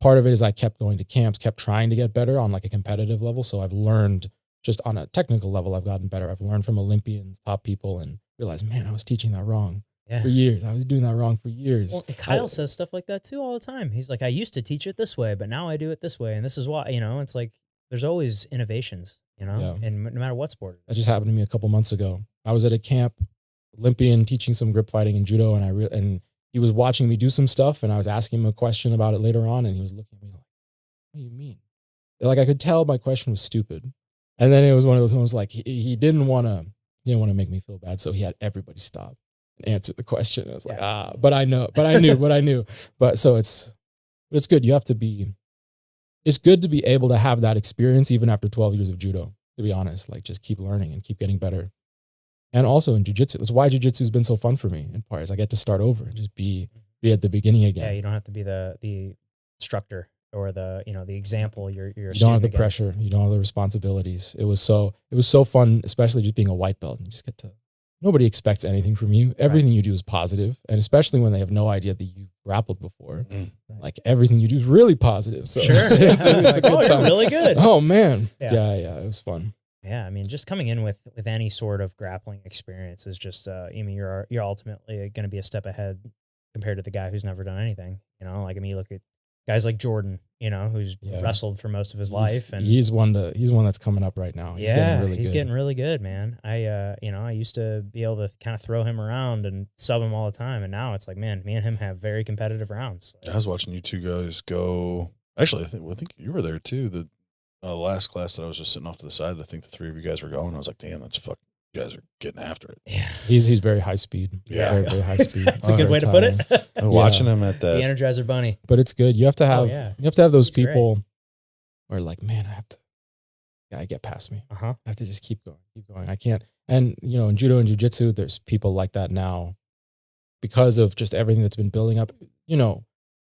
Part of it is I kept going to camps, kept trying to get better on like a competitive level. So I've learned just on a technical level, I've gotten better. I've learned from Olympians, top people, and realized, man, I was teaching that wrong for years. I was doing that wrong for years. Well, Kyle says stuff like that too all the time. He's like, I used to teach it this way, but now I do it this way. And this is why, it's like, there's always innovations, and no matter what sport. That just happened to me a couple months ago. I was at a camp, Olympian, teaching some grip fighting and judo, and he was watching me do some stuff, and I was asking him a question about it later on, and he was looking at me like, what do you mean? Like I could tell my question was stupid. And then it was one of those ones like he didn't want to make me feel bad, so he had everybody stop and answer the question. I was like, but I knew. But so it's good. It's good to be able to have that experience even after 12 years of judo, to be honest. Like just keep learning and keep getting better. And also in jiu-jitsu, that's why jiu-jitsu has been so fun for me in part, is I get to start over and just be at the beginning again. Yeah, you don't have to be the instructor or the example. You're you don't have the pressure. You don't have the responsibilities. It was so fun, especially just being a white belt and just nobody expects anything from you. Everything you do is positive, and especially when they have no idea that you've grappled before. Like everything you do is really positive. So sure. it's a good time. You're really good. Oh man. Yeah, it was fun. Yeah, I mean, just coming in with any sort of grappling experience is just, you're ultimately going to be a step ahead compared to the guy who's never done anything. Like, I mean, you look at guys like Jordan, who's wrestled for most of his life, and he's one that's coming up right now. He's getting really good, man. I used to be able to kind of throw him around and sub him all the time, and now it's like, man, me and him have very competitive rounds. I was watching you two guys go. Actually, I think you were there too. The last class that I was just sitting off to the side, I think the three of you guys were going. I was like, damn, that's fuck. You guys are getting after it. Yeah. He's very high speed. Yeah. Very, very high speed. That's a good way to put it. Watching him at that. The Energizer Bunny. But it's good. You have to have those people where like, man, I get past me. I have to just keep going. I can't. And, in judo and jiu-jitsu, there's people like that now because of just everything that's been building up.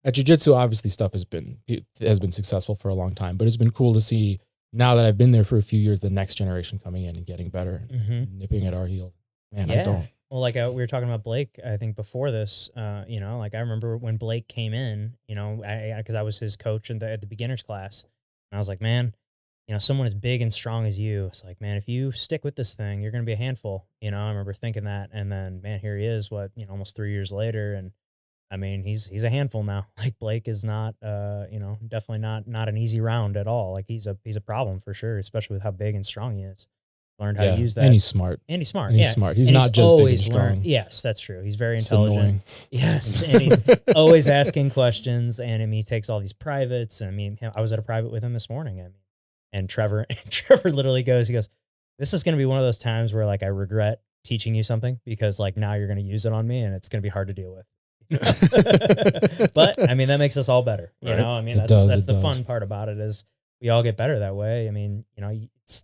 At jiu-jitsu, obviously stuff has been successful for a long time, but it's been cool to see now that I've been there for a few years, the next generation coming in and getting better, and nipping at our heels. Man, I don't. Well, like we were talking about Blake, I think before this, like I remember when Blake came in, because I was his coach at the beginner's class, and I was like, man, someone as big and strong as you, it's like, man, if you stick with this thing, you're going to be a handful. I remember thinking that, and then, man, here he is, almost 3 years later, and I mean, he's a handful now. Like Blake is not, definitely not an easy round at all. Like he's a problem for sure, especially with how big and strong he is. Learned how to use that. And he's smart. He's smart. He's not just big and strong. Yes, that's true. He's very intelligent. Yes, and he's always asking questions. And I mean, he takes all these privates. And I mean, I was at a private with him this morning. And Trevor literally he goes, this is going to be one of those times where like I regret teaching you something because like now you're going to use it on me and it's going to be hard to deal with. But I mean, that makes us all better. I mean, that's the fun part about it is we all get better that way. I mean,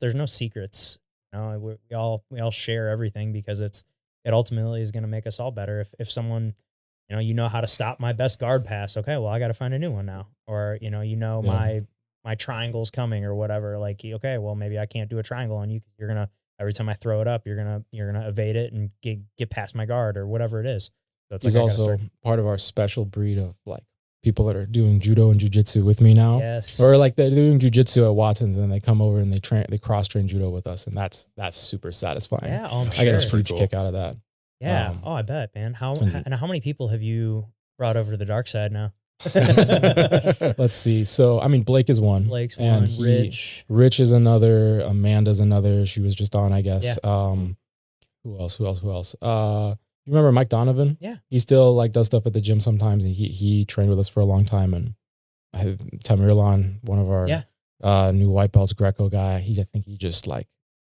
there's no secrets. We all share everything because it ultimately is going to make us all better. If someone, how to stop my best guard pass. Okay, well, I got to find a new one now. Or, my triangle's coming or whatever. Like, okay, well, maybe I can't do a triangle on you because you're going to every time I throw it up, you're gonna evade it and get past my guard or whatever it is. So it's He's like I gotta also start. part of our special breed of like people that are doing judo and jujitsu with me now. Yes. Or like they're doing jujitsu at Watson's and then they come over and they cross train judo with us, and that's super satisfying. Yeah, I'm I get a sure. huge kick out of that. Yeah. Um, I bet, man. How and- many people have you brought over to the dark side now? Let's see. So I mean, Blake is one. Blake's and one. Rich. Rich is another. Amanda's another. She was just on, I guess. Yeah. Who else? You remember Mike Donovan? Yeah. He still like does stuff at the gym sometimes, and he trained with us for a long time. And I had Tamirlan, one of our new white belts, Greco guy. I think he just like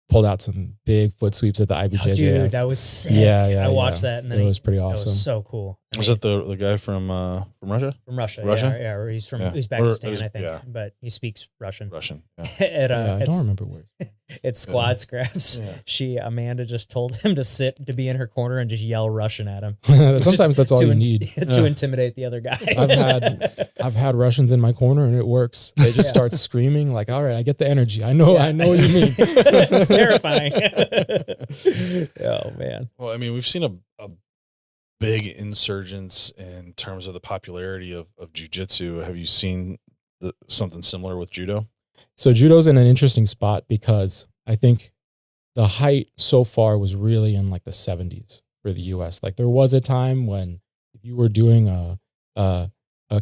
pulled out some big foot sweeps at the IBJJ. Oh, dude, that was sick. Yeah, I watched that, and then it was pretty that awesome. was so cool. I Was mean, it the guy from Russia? from Russia? Russia? Yeah, or he's from Yeah. Uzbekistan, Or I think, yeah. but he speaks Russian. Russian. Yeah. At, I don't remember where. It's squad scraps. Yeah. Amanda just told him to be in her corner and just yell Russian at him Sometimes that's all to you in- need. to intimidate the other guy. I've had Russians in my corner and it works. They just start screaming like, "All right, I get the energy. I know what you mean." It's terrifying. Oh man. Well, I mean, we've seen a big insurgence in terms of the popularity of jiu-jitsu. Have you seen something similar with judo? So judo's in an interesting spot because I think the height so far was really in like the 70s for the US. Like there was a time when if you were doing a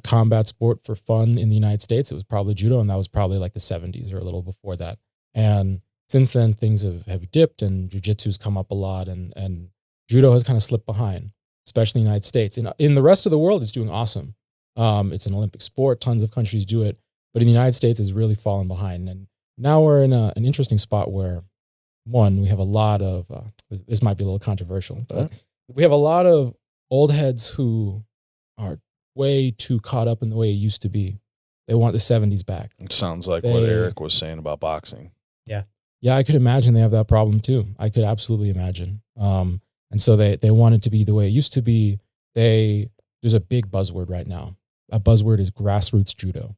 combat sport for fun in the United States, it was probably judo, and that was probably like the 70s or a little before that. And since then things have dipped and jiu-jitsu's come up a lot, and judo has kind of slipped behind, especially in the United States. In the rest of the world, it's doing awesome. It's an Olympic sport. Tons of countries do it. But in the United States, it's really fallen behind. And now we're in an interesting spot where, one, we have a lot of, this might be a little controversial, but we have a lot of old heads who are way too caught up in the way it used to be. They want the 70s back. It sounds like what Eric was saying about boxing. Yeah, I could imagine they have that problem too. I could absolutely imagine. And so they want it to be the way it used to be. There's a big buzzword right now. A buzzword is grassroots judo.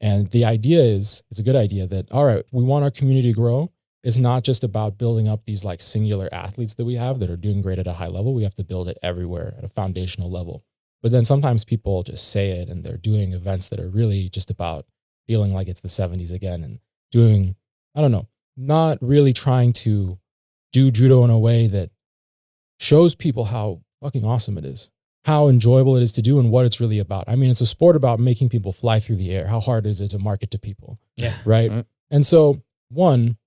And the idea is, it's a good idea that, all right, we want our community to grow. It's not just about building up these like singular athletes that we have that are doing great at a high level. We have to build it everywhere at a foundational level. But then sometimes people just say it and they're doing events that are really just about feeling like it's the 70s again and doing, I don't know, not really trying to do judo in a way that shows people how fucking awesome it is, how enjoyable it is to do, and what it's really about. I mean, it's a sport about making people fly through the air. How hard is it to market to people? Yeah. Right. Right. And so, one,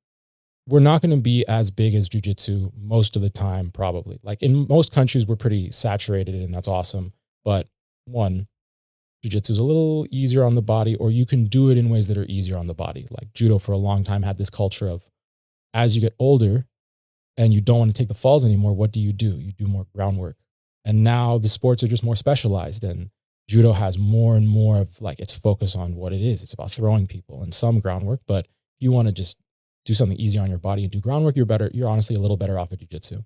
we're not going to be as big as jiu-jitsu most of the time, probably. Like in most countries, we're pretty saturated and that's awesome. But one, jiu-jitsu is a little easier on the body, or you can do it in ways that are easier on the body. Like judo for a long time had this culture of, as you get older and you don't want to take the falls anymore, what do? You do more groundwork. And now the sports are just more specialized, and judo has more and more of like its focus on what it is. It's about throwing people and some groundwork, but if you want to just do something easy on your body and do groundwork, you're honestly a little better off at jiu-jitsu.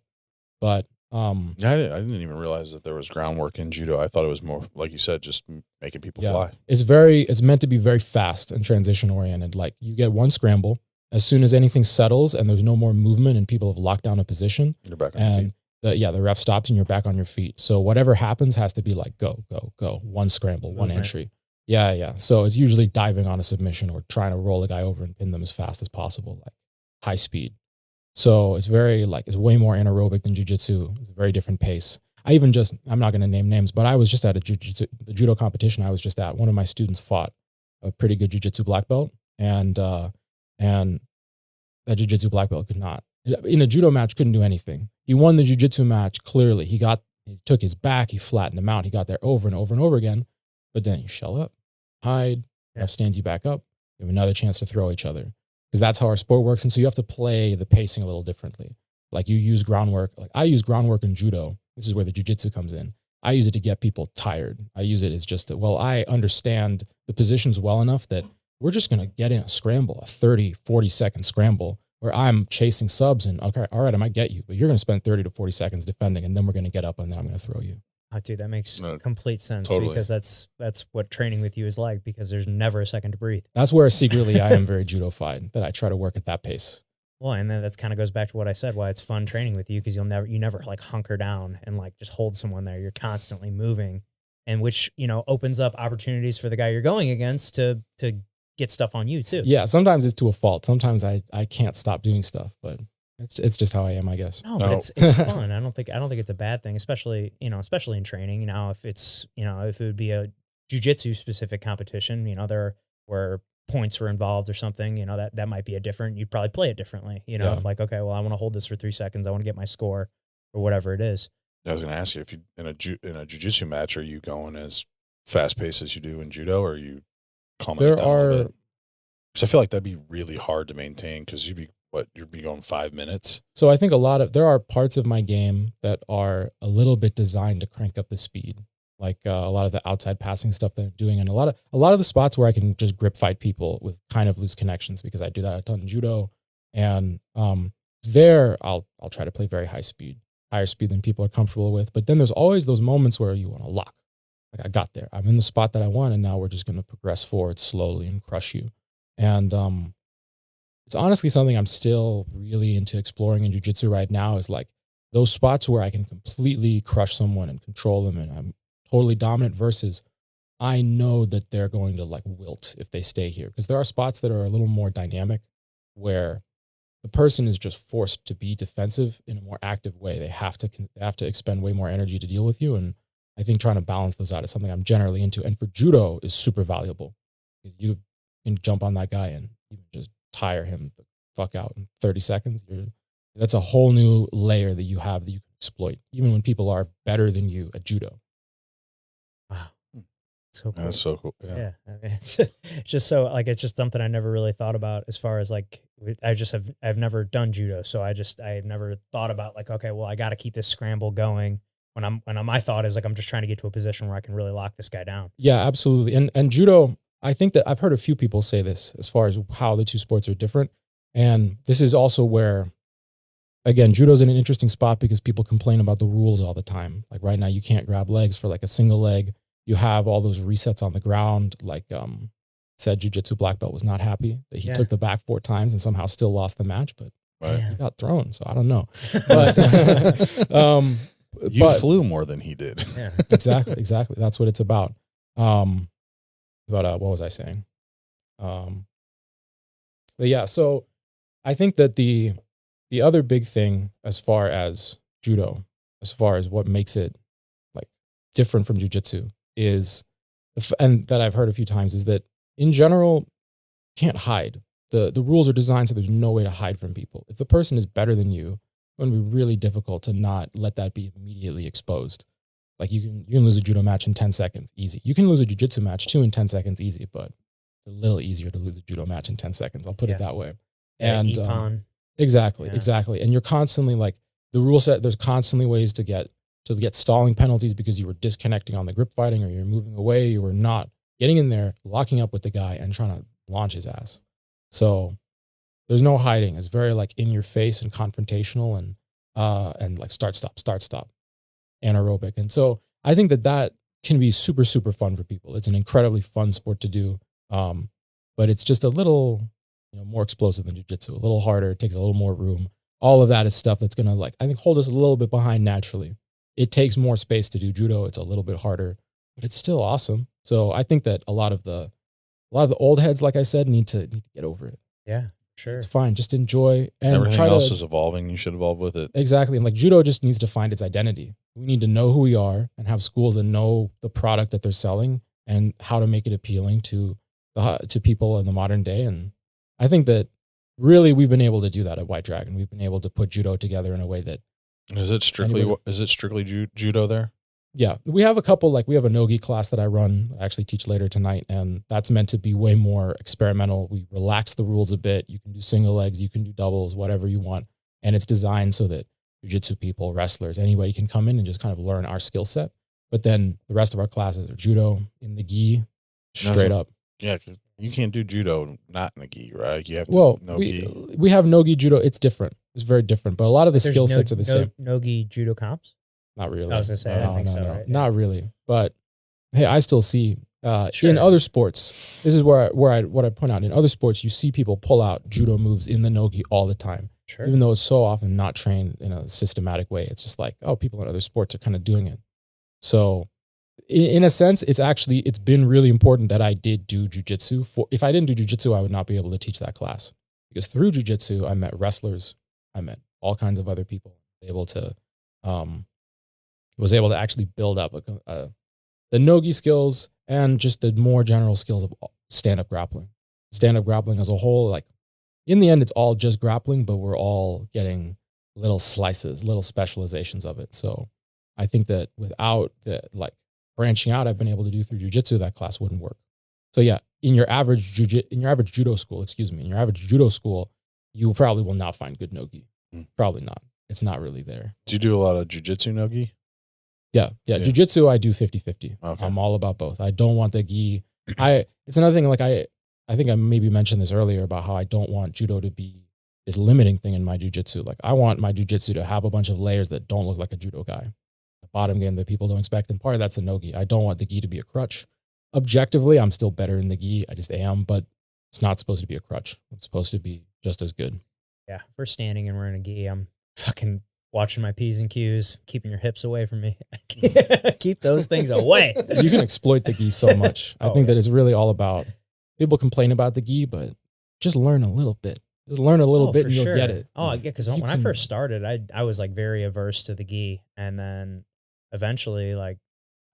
But Yeah, I didn't even realize that there was groundwork in judo. I thought it was more, like you said, just making people fly. It's meant to be very fast and transition oriented. Like you get one scramble, as soon as anything settles and there's no more movement and people have locked down a position, You're back on your feet. the ref stops and you're back on your feet. So whatever happens has to be like go, go, go. One scramble, one entry. Yeah. So it's usually diving on a submission or trying to roll a guy over and pin them as fast as possible, like high speed. So it's it's way more anaerobic than jiu-jitsu. It's a very different pace. I'm not going to name names, but I was just at the judo competition I was just at. One of my students fought a pretty good jiu-jitsu black belt, and that jiu-jitsu black belt could not, in a judo match, couldn't do anything. He won the jiu-jitsu match clearly. He took his back, he flattened him out. He got there over and over and over again, but then you shell up, hide, ref stands you back up. You have another chance to throw each other, because that's how our sport works. And so you have to play the pacing a little differently. Like you use groundwork. Like I use groundwork in judo. This is where the jiu-jitsu comes in. I use it to get people tired. I use it as just I understand the positions well enough that we're just going to get in a scramble, a 30, 40-second scramble where I'm chasing subs and, okay, all right, I might get you, but you're going to spend 30 to 40 seconds defending, and then we're going to get up and then I'm going to throw you. Oh, dude, that makes complete sense Totally. because that's what training with you is like, because there's never a second to breathe. That's where secretly I am very judo-fied, that I try to work at that pace Well, and then that's kind of goes back to what I said, why it's fun training with you, because you never like hunker down and like just hold someone there. You're constantly moving, and which, opens up opportunities for the guy you're going against to get stuff on you too. Yeah, sometimes it's to a fault. Sometimes I can't stop doing stuff, but it's just how I am, I guess. No, but it's fun. I don't think it's a bad thing, especially in training. If it's if it would be a jujitsu specific competition, there where points were involved or something, that might be you'd probably play it differently. Yeah. If like, okay, well, I want to hold this for 3 seconds, I want to get my score or whatever it is. I was going to ask you, if you in a jiu-jitsu match, are you going as fast paced as you do in judo, or are you calming it down a little bit? Because I feel like that'd be really hard to maintain, because you'd be going 5 minutes. So I think there are parts of my game that are a little bit designed to crank up the speed, like a lot of the outside passing stuff that I'm doing, and a lot of the spots where I can just grip fight people with kind of loose connections, because I do that a ton in judo. And there I'll try to play very higher speed than people are comfortable with. But then there's always those moments where you want to lock. Like, I got there, I'm in the spot that I want, and now we're just going to progress forward slowly and crush you. And it's honestly something I'm still really into exploring in jiu-jitsu right now, is like those spots where I can completely crush someone and control them, and I'm totally dominant, versus I know that they're going to like wilt if they stay here. Because there are spots that are a little more dynamic where the person is just forced to be defensive in a more active way. They have to expend way more energy to deal with you. And I think trying to balance those out is something I'm generally into. And for judo is super valuable, because you can jump on that guy and even just tire him the fuck out in 30 seconds. That's a whole new layer that you have that you can exploit, even when people are better than you at judo. Wow. So cool. That's so cool. Yeah. I mean, it's just so like, it's just something I never really thought about, as far as like, I've never done judo. So I've never thought about like, okay, well, I got to keep this scramble going when my thought is like, I'm just trying to get to a position where I can really lock this guy down. Yeah, absolutely. And judo, I think that I've heard a few people say this as far as how the two sports are different. And this is also where, again, judo's in an interesting spot, because people complain about the rules all the time. Like right now, you can't grab legs for like a single leg. You have all those resets on the ground. Like said jiu-jitsu black belt was not happy that he took the back 4 times and somehow still lost the match, but he got thrown. So I don't know. But you flew more than he did. Yeah. Exactly. That's what it's about. What was I saying? But yeah, so I think that the other big thing as far as judo, as far as what makes it like different from jiu-jitsu, is, and that I've heard a few times, is that in general, you can't hide. The rules are designed so there's no way to hide from people. If the person is better than you, it's going to be really difficult to not let that be immediately exposed. Like you can lose a judo match in 10 seconds, easy. You can lose a jiu-jitsu match too in 10 seconds, easy, but it's a little easier to lose a judo match in 10 seconds. I'll put it that way. And exactly. And you're constantly like, the rule set, there's constantly ways to get stalling penalties because you were disconnecting on the grip fighting, or you're moving away, you were not getting in there, locking up with the guy and trying to launch his ass. So there's no hiding. It's very like in your face and confrontational, and like start, stop, anaerobic. And so I think that can be super, super fun for people. It's an incredibly fun sport to do. But it's just a little, more explosive than jiu-jitsu, a little harder. It takes a little more room. All of that is stuff that's going to like, I think, hold us a little bit behind naturally. It takes more space to do judo. It's a little bit harder, but it's still awesome. So I think that a lot of the old heads, like I said, need to get over it. Yeah, sure. It's fine. Just enjoy. And everything else is evolving. You should evolve with it. Exactly. And like judo just needs to find its identity. We need to know who we are and have schools that know the product that they're selling and how to make it appealing to people in the modern day. And I think that really we've been able to do that at White Dragon. We've been able to put judo together in a way that is it strictly judo there? Yeah, we have a couple, like we have a nogi class that I run, I actually teach later tonight, and that's meant to be way more experimental. We relax the rules a bit. You can do single legs, you can do doubles, whatever you want. And it's designed so that jiu-jitsu people, wrestlers, anybody can come in and just kind of learn our skill set. But then the rest of our classes are judo in the gi, straight up. Yeah, because you can't do judo not in the gi, right? You have to nogi. We have nogi judo. It's different. It's very different. But a lot of the skill sets are the same. Nogi judo comps? Not really. I was going to say, I don't think so. Right? Not really. But hey, I still see in other sports, this is what I point out. In other sports, you see people pull out judo moves in the nogi all the time. Sure. even though it's so often not trained in a systematic way. It's just like, oh, people in other sports are kind of doing it. So in a sense, it's been really important that I did do jujitsu. If I didn't do jujitsu, I would not be able to teach that class, because through jujitsu, I met wrestlers, I met all kinds of other people, um, was able to actually build up the nogi skills and just the more general skills of stand-up grappling. Stand-up grappling as a whole, like in the end, it's all just grappling, but we're all getting little slices, little specializations of it. So I think that without the like branching out I've been able to do through jujitsu, that class wouldn't work. So yeah, in your average judo school, you probably will not find good nogi. Probably not. It's not really there. Do you do a lot of jujitsu nogi? Yeah. Jiu-jitsu, I do 50-50. Okay. I'm all about both. I don't want the gi. It's another thing, like I think I maybe mentioned this earlier about how I don't want judo to be this limiting thing in my jiu-jitsu. Like I want my jiu-jitsu to have a bunch of layers that don't look like a judo guy. The bottom game that people don't expect. And part of that's the no-gi. I don't want the gi to be a crutch. Objectively, I'm still better in the gi. I just am, but it's not supposed to be a crutch. It's supposed to be just as good. Yeah. If we're standing and we're in a gi, I'm fucking watching my P's and Q's, keeping your hips away from me. Keep those things away. You can exploit the gi so much. I think that it's really all about, people complain about the gi, but just learn a little bit. Just learn a little bit and you'll get it. Oh, I get, because when I first started, I was like very averse to the gi, and then eventually, like,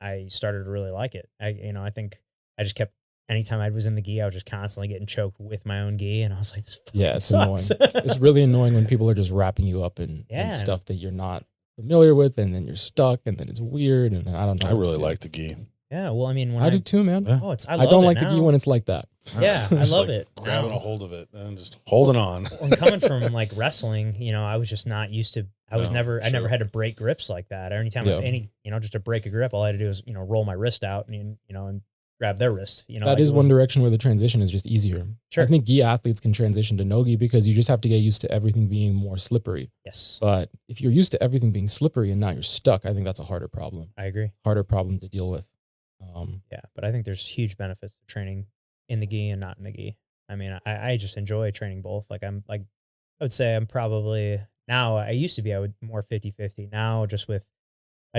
I started to really like it. I think I just kept, anytime I was in the gi, I was just constantly getting choked with my own gi, and I was like, this it's sucks. annoying. It's really annoying when people are just wrapping you up in stuff that you're not familiar with, and then you're stuck, and then it's weird, and then I don't know. I really like the gi. Yeah, well, I mean, when I do too, man. Yeah. Oh, I don't like the gi when it's like that. Yeah, I love like it. Grabbing a hold of it and just holding on. When coming from like wrestling, I was just not used to. I never had to break grips like that. Anytime, just to break a grip, all I had to do was roll my wrist out and and grab their wrist. That is one direction where the transition is just easier. Sure. I think gi athletes can transition to no gi because you just have to get used to everything being more slippery. Yes. But if you're used to everything being slippery and now you're stuck, I think that's a harder problem. I agree. Harder problem to deal with. Yeah, but I think there's huge benefits to training in the gi and not in the gi. I mean, I just enjoy training both. Like I would say I'm probably now, I used to be, I would more 50-50. Now I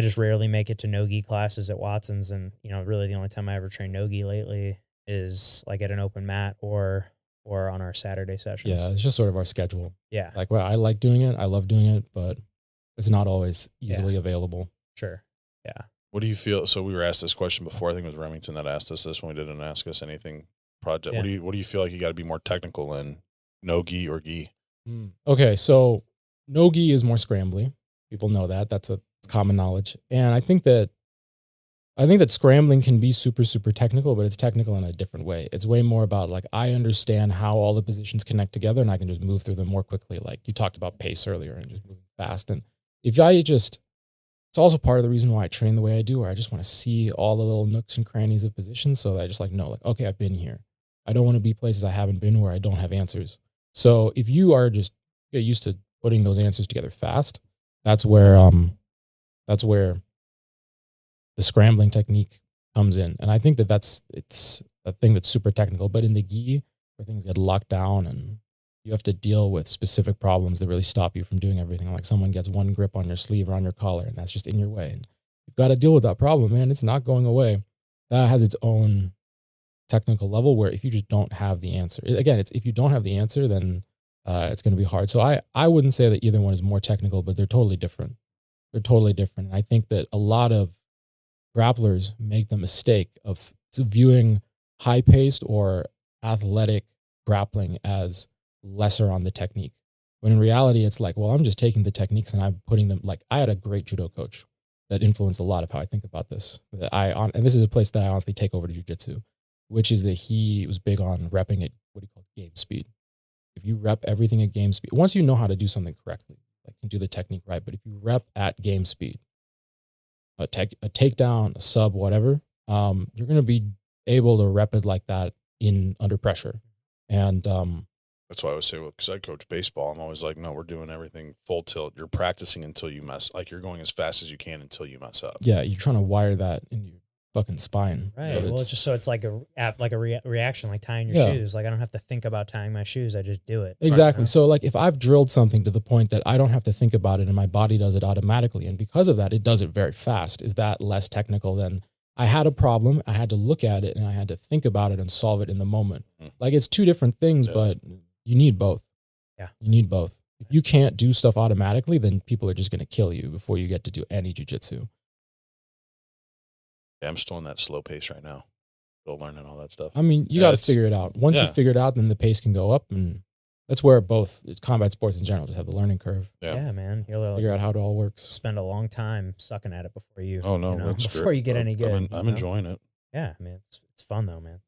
just rarely make it to no-gi classes at Watson's. And, really the only time I ever train no-gi lately is like at an open mat or on our Saturday sessions. Yeah, it's just sort of our schedule. Yeah. Like, well, I like doing it. I love doing it, but it's not always easily available. Sure. Yeah. What do you feel? So we were asked this question before. I think it was Remington that asked us this when we didn't ask us anything project. Yeah. What do you feel like you got to be more technical in, no gi or gi? Okay, so no gi is more scrambly. People know that. That's a common knowledge. And I think that scrambling can be super, super technical, but it's technical in a different way. It's way more about like, I understand how all the positions connect together and I can just move through them more quickly. Like you talked about pace earlier and just moving fast. And it's also part of the reason why I train the way I do, where I just want to see all the little nooks and crannies of positions so that I just like, know, like, okay, I've been here. I don't want to be places I haven't been where I don't have answers. So if you are just get used to putting those answers together fast, that's where the scrambling technique comes in. And I think that it's a thing that's super technical, but in the gi where things get locked down and you have to deal with specific problems that really stop you from doing everything. Like someone gets one grip on your sleeve or on your collar and that's just in your way. And you've got to deal with that problem, man. It's not going away. That has its own technical level where if you just don't have the answer, again, if you don't have the answer, then it's going to be hard. So I wouldn't say that either one is more technical, but they're totally different. They're totally different. And I think that a lot of grapplers make the mistake of viewing high-paced or athletic grappling as lesser on the technique. When in reality, it's like, well, I'm just taking the techniques and I'm putting them, like I had a great judo coach that influenced a lot of how I think about this. And this is a place that I honestly take over to jiu-jitsu, which is that he was big on repping at what he called game speed. If you rep everything at game speed, once you know how to do something correctly, like you can do the technique right, but if you rep at game speed, a takedown, a sub, whatever, you're going to be able to rep it like that under pressure. And that's why I always say, because I coach baseball, I'm always like, no, we're doing everything full tilt. You're practicing until you mess, like you're going as fast as you can until you mess up. Yeah, you're trying to wire that in you. fucking spine. Right. So Well, it's just so it's like a reaction, like tying your Yeah. shoes. Like I don't have to think about tying my shoes. I just do it. exactly. Right. So like if I've drilled something to the point that I don't have to think about it and my body does it automatically, and because of that, it does it very fast. Is that less technical than I had a problem, I had to look at it and I had to think about it and solve it in the moment. Like it's two different things, but you need both. Yeah. You need both. If you can't do stuff automatically, then people are just going to kill you before you get to do any jujitsu. Yeah, I'm still in that slow pace right now. Still learning all that stuff. I mean, you got to figure it out. Once you figure it out, then the pace can go up, and that's where both combat sports in general just have the learning curve. Yeah, man. You'll figure out how it all works. Spend a long time sucking at it before you. Oh no, before you get any good. I'm enjoying it. Yeah, man, it's fun though, man.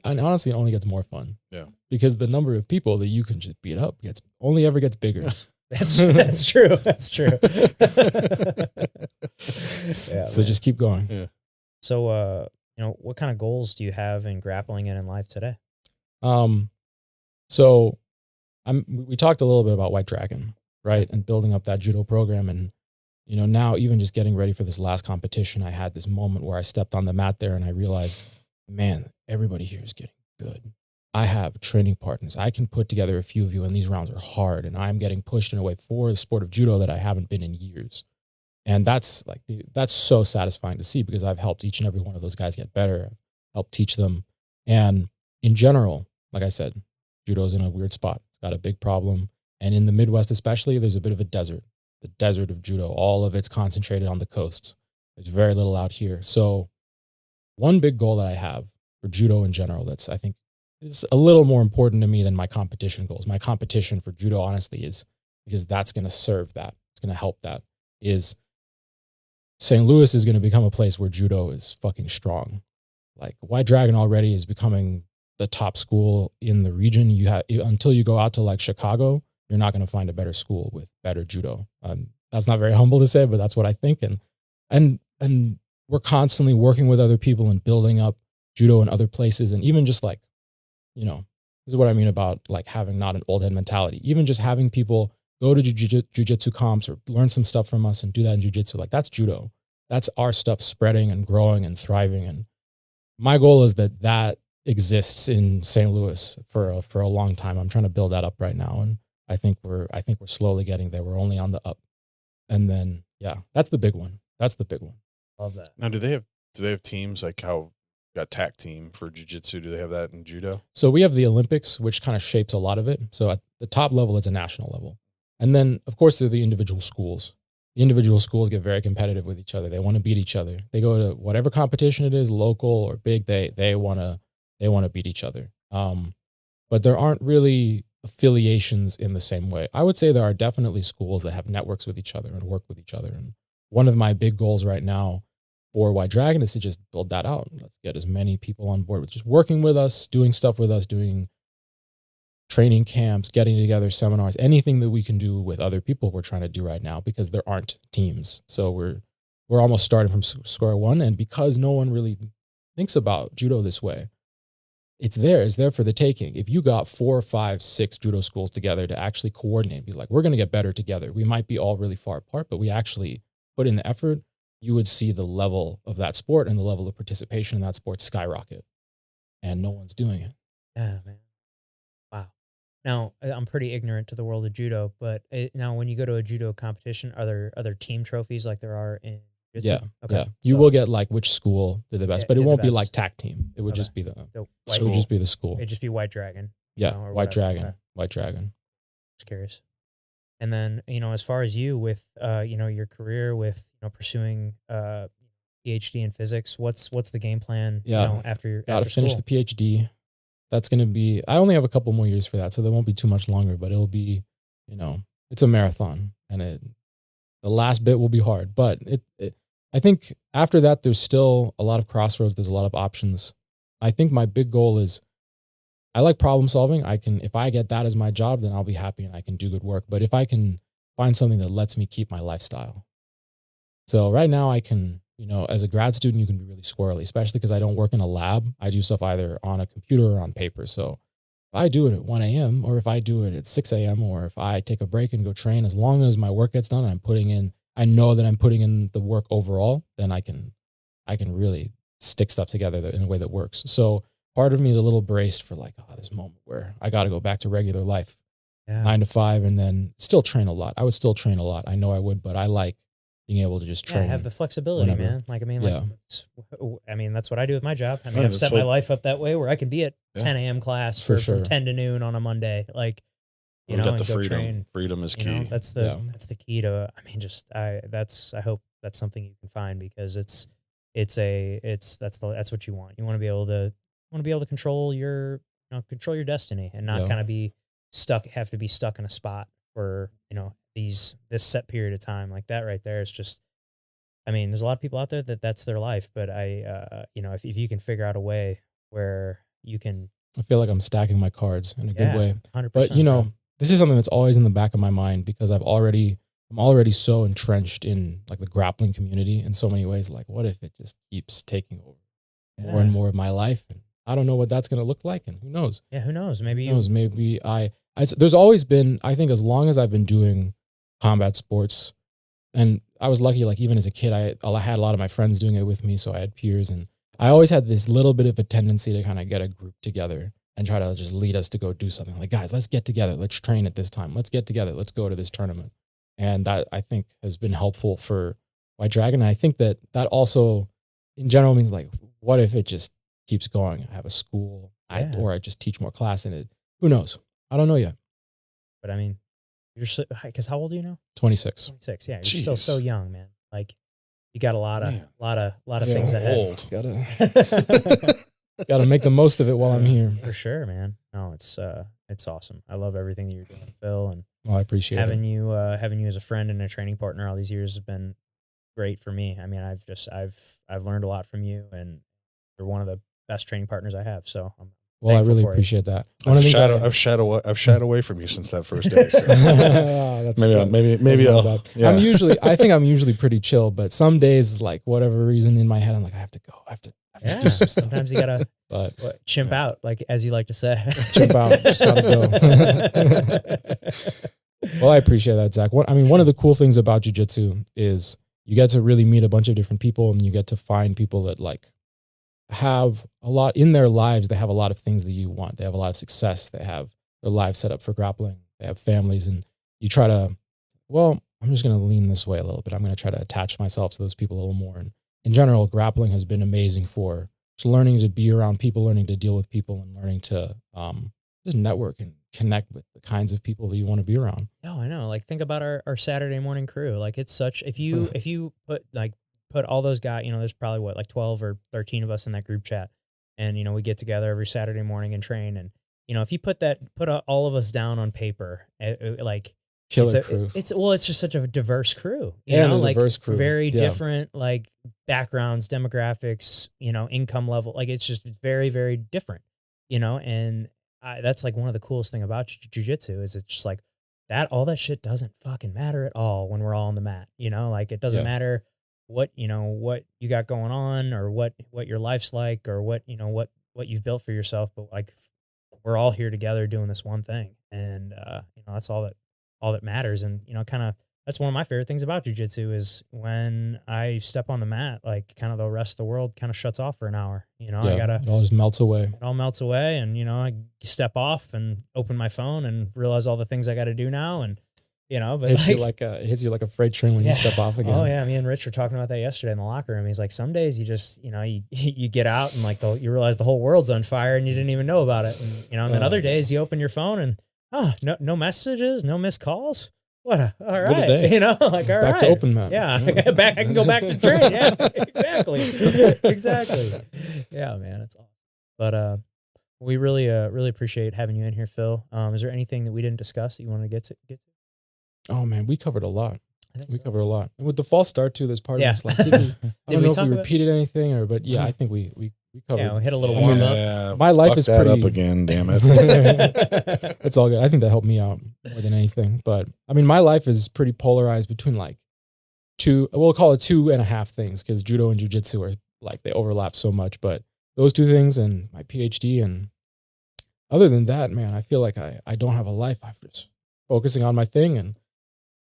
And honestly, it only gets more fun. Yeah, because the number of people that you can just beat up only ever gets bigger. That's true. That's true. Yeah. So just keep going. Yeah. So, what kind of goals do you have in grappling and in life today? So we talked a little bit about White Dragon, right? And building up that judo program. And, now even just getting ready for this last competition, I had this moment where I stepped on the mat there and I realized, man, everybody here is getting good. I have training partners. I can put together a few of you, and these rounds are hard, and I'm getting pushed in a way for the sport of judo that I haven't been in years. And that's so satisfying to see, because I've helped each and every one of those guys get better, helped teach them. And in general, like I said, judo's in a weird spot. It's got a big problem. And in the Midwest especially, there's a bit of a desert, the desert of judo. All of it's concentrated on the coasts. There's very little out here. So one big goal that I have for judo in general, that's I think is a little more important to me than my competition goals. My competition for judo, honestly, is because that's going to serve that. It's going to help that. Is St. Louis is going to become a place where judo is fucking strong. Like White Dragon already is becoming the top school in the region. Until you go out to like Chicago, you're not going to find a better school with better judo. That's not very humble to say, but that's what I think. And we're constantly working with other people and building up judo in other places. And even just like, this is what I mean about like having not an old head mentality. Even just having people go to jujitsu comps or learn some stuff from us and do that in jujitsu. Like that's judo. That's our stuff spreading and growing and thriving. And my goal is that exists in St. Louis for a long time. I'm trying to build that up right now. And I think we're slowly getting there. We're only on the up. And then, that's the big one. That's the big one. Love that. Now, do they have teams like how got TAC team for jiu-jitsu? Do they have that in judo? So we have the Olympics, which kind of shapes a lot of it. So at the top level, it's a national level. And then, of course, there are the individual schools. The individual schools get very competitive with each other. They want to beat each other. They go to whatever competition it is, local or big, they want to beat each other. But there aren't really affiliations in the same way. I would say there are definitely schools that have networks with each other and work with each other. And one of my big goals right now for White Dragon is to just build that out. Let's get as many people on board with just working with us, doing stuff with us, doing training camps, getting together seminars, anything that we can do with other people we're trying to do right now, because there aren't teams. So we're almost starting from square one. And because no one really thinks about judo this way, it's there for the taking. If you got 4, 5, 6 judo schools together to actually coordinate, be like, we're going to get better together. We might be all really far apart, but we actually put in the effort, you would see the level of that sport and the level of participation in that sport skyrocket. And no one's doing it. Yeah, man. Wow. Now, I'm pretty ignorant to the world of judo, but now when you go to a judo competition, are there team trophies like there are in jiu-jitsu? Yeah. Okay. Yeah. You will get like which school did the best, but it did the won't be best. like TAC team. It would just be it would just be the school. It'd just be White Dragon. Yeah. Or White whatever. Dragon. Okay. White Dragon. Just curious. And then, as far as you with, your career with, pursuing PhD in physics, what's the game plan, after Gotta school? finish the PhD. That's going to be, I only have a couple more years for that, so there won't be too much longer, but it'll be, it's a marathon, and the last bit will be hard, but I think after that, there's still a lot of crossroads. There's a lot of options. I think my big goal is, I like problem solving. If I get that as my job, then I'll be happy and I can do good work. But if I can find something that lets me keep my lifestyle. So right now I can, as a grad student, you can be really squirrely, especially because I don't work in a lab. I do stuff either on a computer or on paper. So if I do it at 1 a.m. or if I do it at 6 a.m. or if I take a break and go train, as long as my work gets done and I know that I'm putting in the work overall, then I can really stick stuff together in a way that works. So part of me is a little braced for like, this moment where I got to go back to regular life, 9 to 5, and then still train a lot. I would still train a lot. I know I would, but I like being able to just train. Have the flexibility, whenever. man. Like, I mean, that's what I do with my job. I mean, I've set my life up that way where I could be at 10 a.m. class For from 10 to noon on a Monday. Like, you know, got the and go freedom. train. Freedom is key. You know, that's the key to, I mean, I hope that's something you can find, because that's what you want. You want to be able to control your destiny, and not kind of have to be stuck in a spot for, this set period of time. Like that right there is just, I mean, there's a lot of people out there that's their life, but if you can figure out a way where you can, I feel like I'm stacking my cards in a good way. 100%. But this is something that's always in the back of my mind, because I'm already so entrenched in like the grappling community in so many ways. Like, what if it just keeps taking over more and more of my life? And I don't know what that's going to look like, and who knows? Yeah, who knows? Maybe there's always been, I think, as long as I've been doing combat sports, and I was lucky, like even as a kid, I had a lot of my friends doing it with me, so I had peers, and I always had this little bit of a tendency to kind of get a group together and try to just lead us to go do something. Like, guys, let's get together. Let's train at this time. Let's get together. Let's go to this tournament. And that, I think, has been helpful for White Dragon. And I think that also, in general, means like, what if it just keeps going? I have a school, or I just teach more class in it. Who knows? I don't know yet. But I mean, because how old are you now? 26. 26. Yeah, you're still so young, man. Like, you got a lot of things ahead. Old. Gotta make the most of it while I'm here. For sure, man. No, it's awesome. I love everything that you're doing, Phil, and I appreciate having you as a friend and a training partner all these years has been great for me. I mean, I've learned a lot from you, and you're one of the best training partners I have. So I really appreciate that. I've shied away from you since that first day. So. maybe I think I'm usually pretty chill, but some days, like whatever reason in my head, I'm like, I have to go. I have to do some stuff. Sometimes you gotta chimp out, like as you like to say. Chimp out. Just gotta go. Well, I appreciate that, Zach. One of the cool things about jiu-jitsu is you get to really meet a bunch of different people, and you get to find people that like have a lot in their lives. They have a lot of things that you want. They have a lot of success. They have their lives set up for grappling. They have families, and you try to, I'm just going to lean this way a little bit. I'm going to try to attach myself to those people a little more. And in general, grappling has been amazing for just learning to be around people, learning to deal with people, and learning to just network and connect with the kinds of people that you want to be around. No, I know. Like, think about our Saturday morning crew. Like, it's such, if you put all those guys, there's probably 12 or 13 of us in that group chat. And, we get together every Saturday morning and train. And, if you put all of us down on paper, Killer crew. It's just such a diverse crew, diverse crew. Very different, like backgrounds, demographics, income level. Like, it's just very, very different, and that's like one of the coolest thing about jiu-jitsu is it's just like that, all that shit doesn't fucking matter at all when we're all on the mat, like it doesn't matter what you got going on, or what your life's like, or what you've built for yourself. But like, we're all here together doing this one thing. And, that's all that matters. And, that's one of my favorite things about jiu-jitsu is when I step on the mat, like kind of the rest of the world kind of shuts off for an hour, it all just melts away. It all melts away. And, I step off and open my phone and realize all the things I got to do now. And, but it hits you like a freight train when you step off again. Oh yeah. Me and Rich were talking about that yesterday in the locker room. He's like, some days you just, you get out and like you realize the whole world's on fire and you didn't even know about it. And, and then other days you open your phone and, no messages, no missed calls. All right. All right. Back to open mat. Yeah. I can go back to train. Yeah, exactly. Exactly. Yeah, man. It's awesome. But, we really appreciate having you in here, Phil. Is there anything that we didn't discuss that you want to get to? Oh man, we covered a lot. Covered a lot. And with the false start too, there's part of this like, I don't know if we repeated anything but I think we covered. Yeah, we hit a little warm up. My life is pretty up again, damn it. It's all good. I think that helped me out more than anything. But I mean, my life is pretty polarized between like we'll call it 2.5 things, because judo and jiu-jitsu are like, they overlap so much. But those 2 things and my PhD, and other than that, man, I feel like I don't have a life. I'm just focusing on my thing, and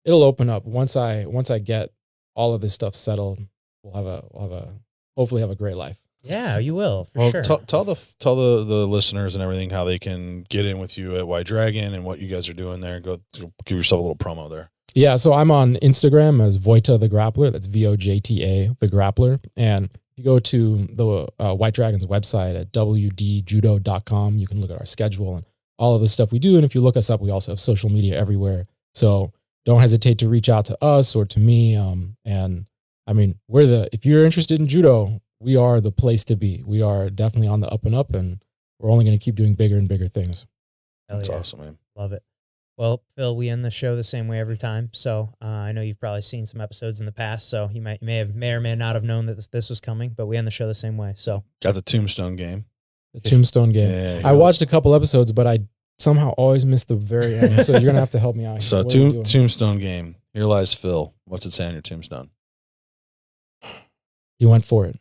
it'll open up once I get all of this stuff settled. We'll hopefully have a great life. Yeah, you will for Well, sure. tell the listeners and everything how they can get in with you at White Dragon and what you guys are doing there. Go give yourself a little promo there. Yeah, so I'm on Instagram as Vojta the Grappler. That's Vojta the Grappler. And if you go to the White Dragon's website at wdjudo.com, you can look at our schedule and all of the stuff we do. And if you look us up, we also have social media everywhere. So don't hesitate to reach out to us or to me. And I mean, if you're interested in judo, we are the place to be. We are definitely on the up and up, and we're only going to keep doing bigger and bigger things. That's awesome, man. Love it. Well, Phil, we end the show the same way every time. So I know you've probably seen some episodes in the past, so you may or may not have known that this was coming, but we end the show the same way. So got the Tombstone game. The Tombstone game. Yeah, I watched a couple episodes, but I somehow always missed the very end. So you're gonna have to help me out. So Tombstone game. Here lies Phil. What's it say on your tombstone? You went for it.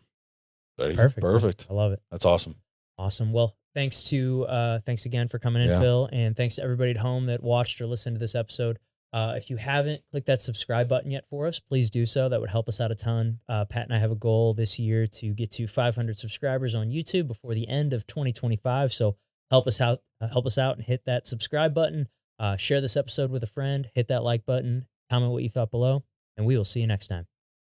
Perfect. Perfect. I love it. That's awesome. Awesome. Well, thanks again for coming in, Phil, and thanks to everybody at home that watched or listened to this episode. If you haven't clicked that subscribe button yet for us, please do so. That would help us out a ton. Pat and I have a goal this year to get to 500 subscribers on YouTube before the end of 2025. So help us out and hit that subscribe button. Share this episode with a friend, hit that like button, comment what you thought below, and we will see you next time.